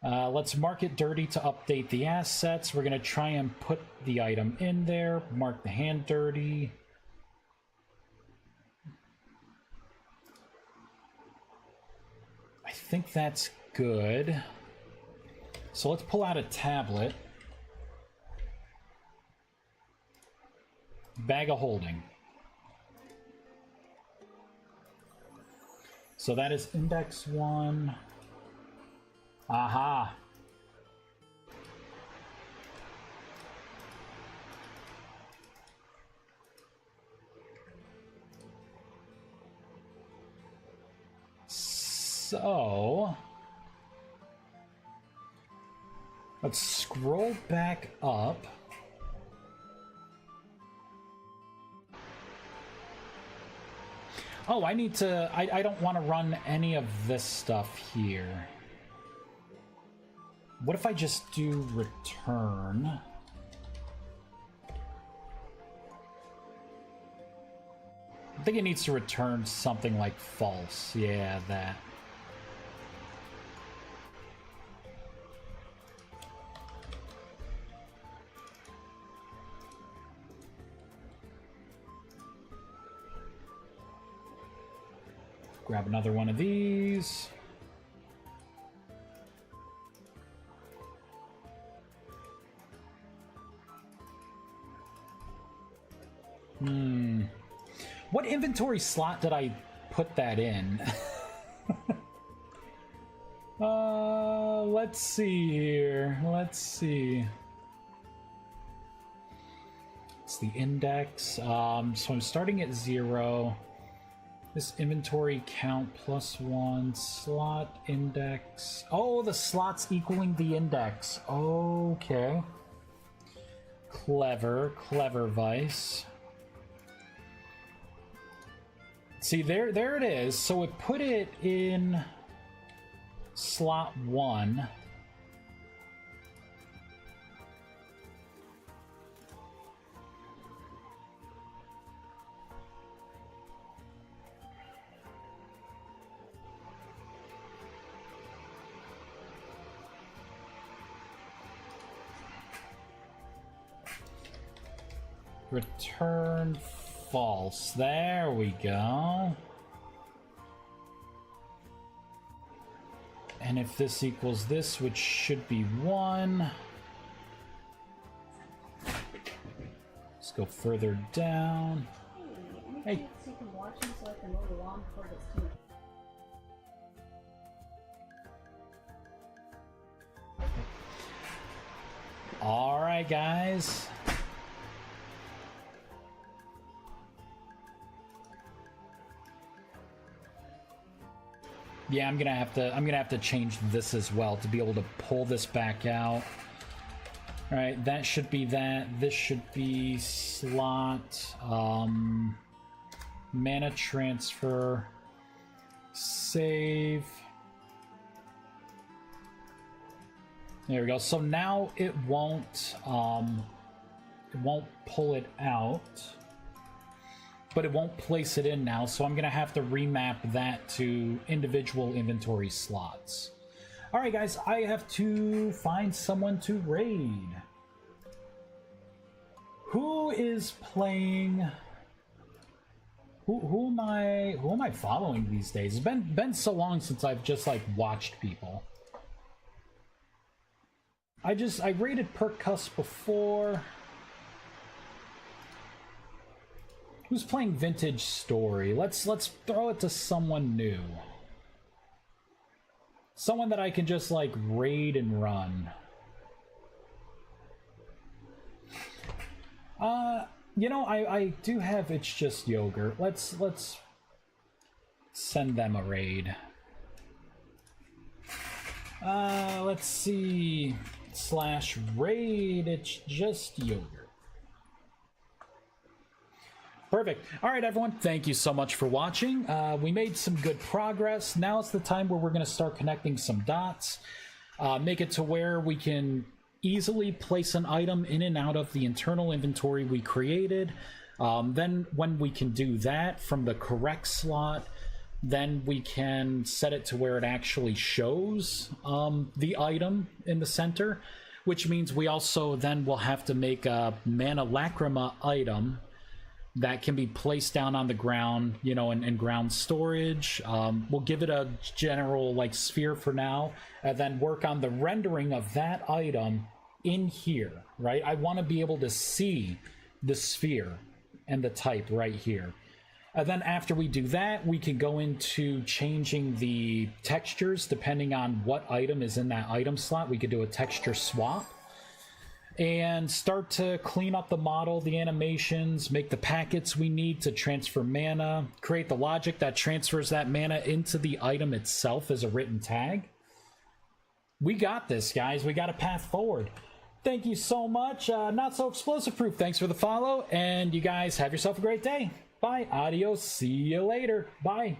Let's mark it dirty to update the assets. We're going to try and put the item in there, mark the hand dirty. I think that's good. So let's pull out a tablet. Bag of holding. So that is index 1. Aha. So let's scroll back up. Oh, I need to, I don't want to run any of this stuff here. What if I just do return? I think it needs to return something like false. Yeah, that. Grab another one of these. What inventory slot did let's see here. Let's see. It's the index. So I'm starting at 0. This inventory count +1. Slot index. Oh, the slot's equaling the index. Okay. Clever. Clever, Vice. See, there it is. So it put it in slot 1. Return false. There we go. And if this equals this, which should be 1. Let's go further down. Hey. All right, guys. Yeah, I'm gonna have to change this as well to be able to pull this back out. All right, that should be that. This should be slot, mana transfer, save. There we go. So now it won't pull it out. But it won't place it in now, so I'm going to have to remap that to individual inventory slots. All right, guys, I have to find someone to raid. Who is playing? Who am I following these days? It's been so long since I've just like watched people. I raided Percuss before. Who's playing Vintage Story? Let's throw it to someone new. Someone that I can just like raid and run. You know, I do have It's Just Yogurt. Let's send them a raid. Let's see. /raid It's Just Yogurt. Perfect. All right, everyone. Thank you so much for watching. We made some good progress. Now it's the time where we're going to start connecting some dots. Make it to where we can easily place an item in and out of the internal inventory we created. Then when we can do that from the correct slot, then we can set it to where it actually shows the item in the center, which means we also then will have to make a mana lacrima item that can be placed down on the ground, you know, in ground storage. We'll give it a general like sphere for now, and then work on the rendering of that item in here, right? I want to be able to see the sphere and the type right here. And then after we do that, we can go into changing the textures depending on what item is in that item slot. We could do a texture swap and start to clean up the model, the animations, make the packets we need to transfer mana, create the logic that transfers that mana into the item itself as a written tag. We got this, guys. We got a path forward. Thank you so much. Not So Explosive Proof, thanks for the follow, and you guys have yourself a great day. Bye. Adios. See you later. Bye.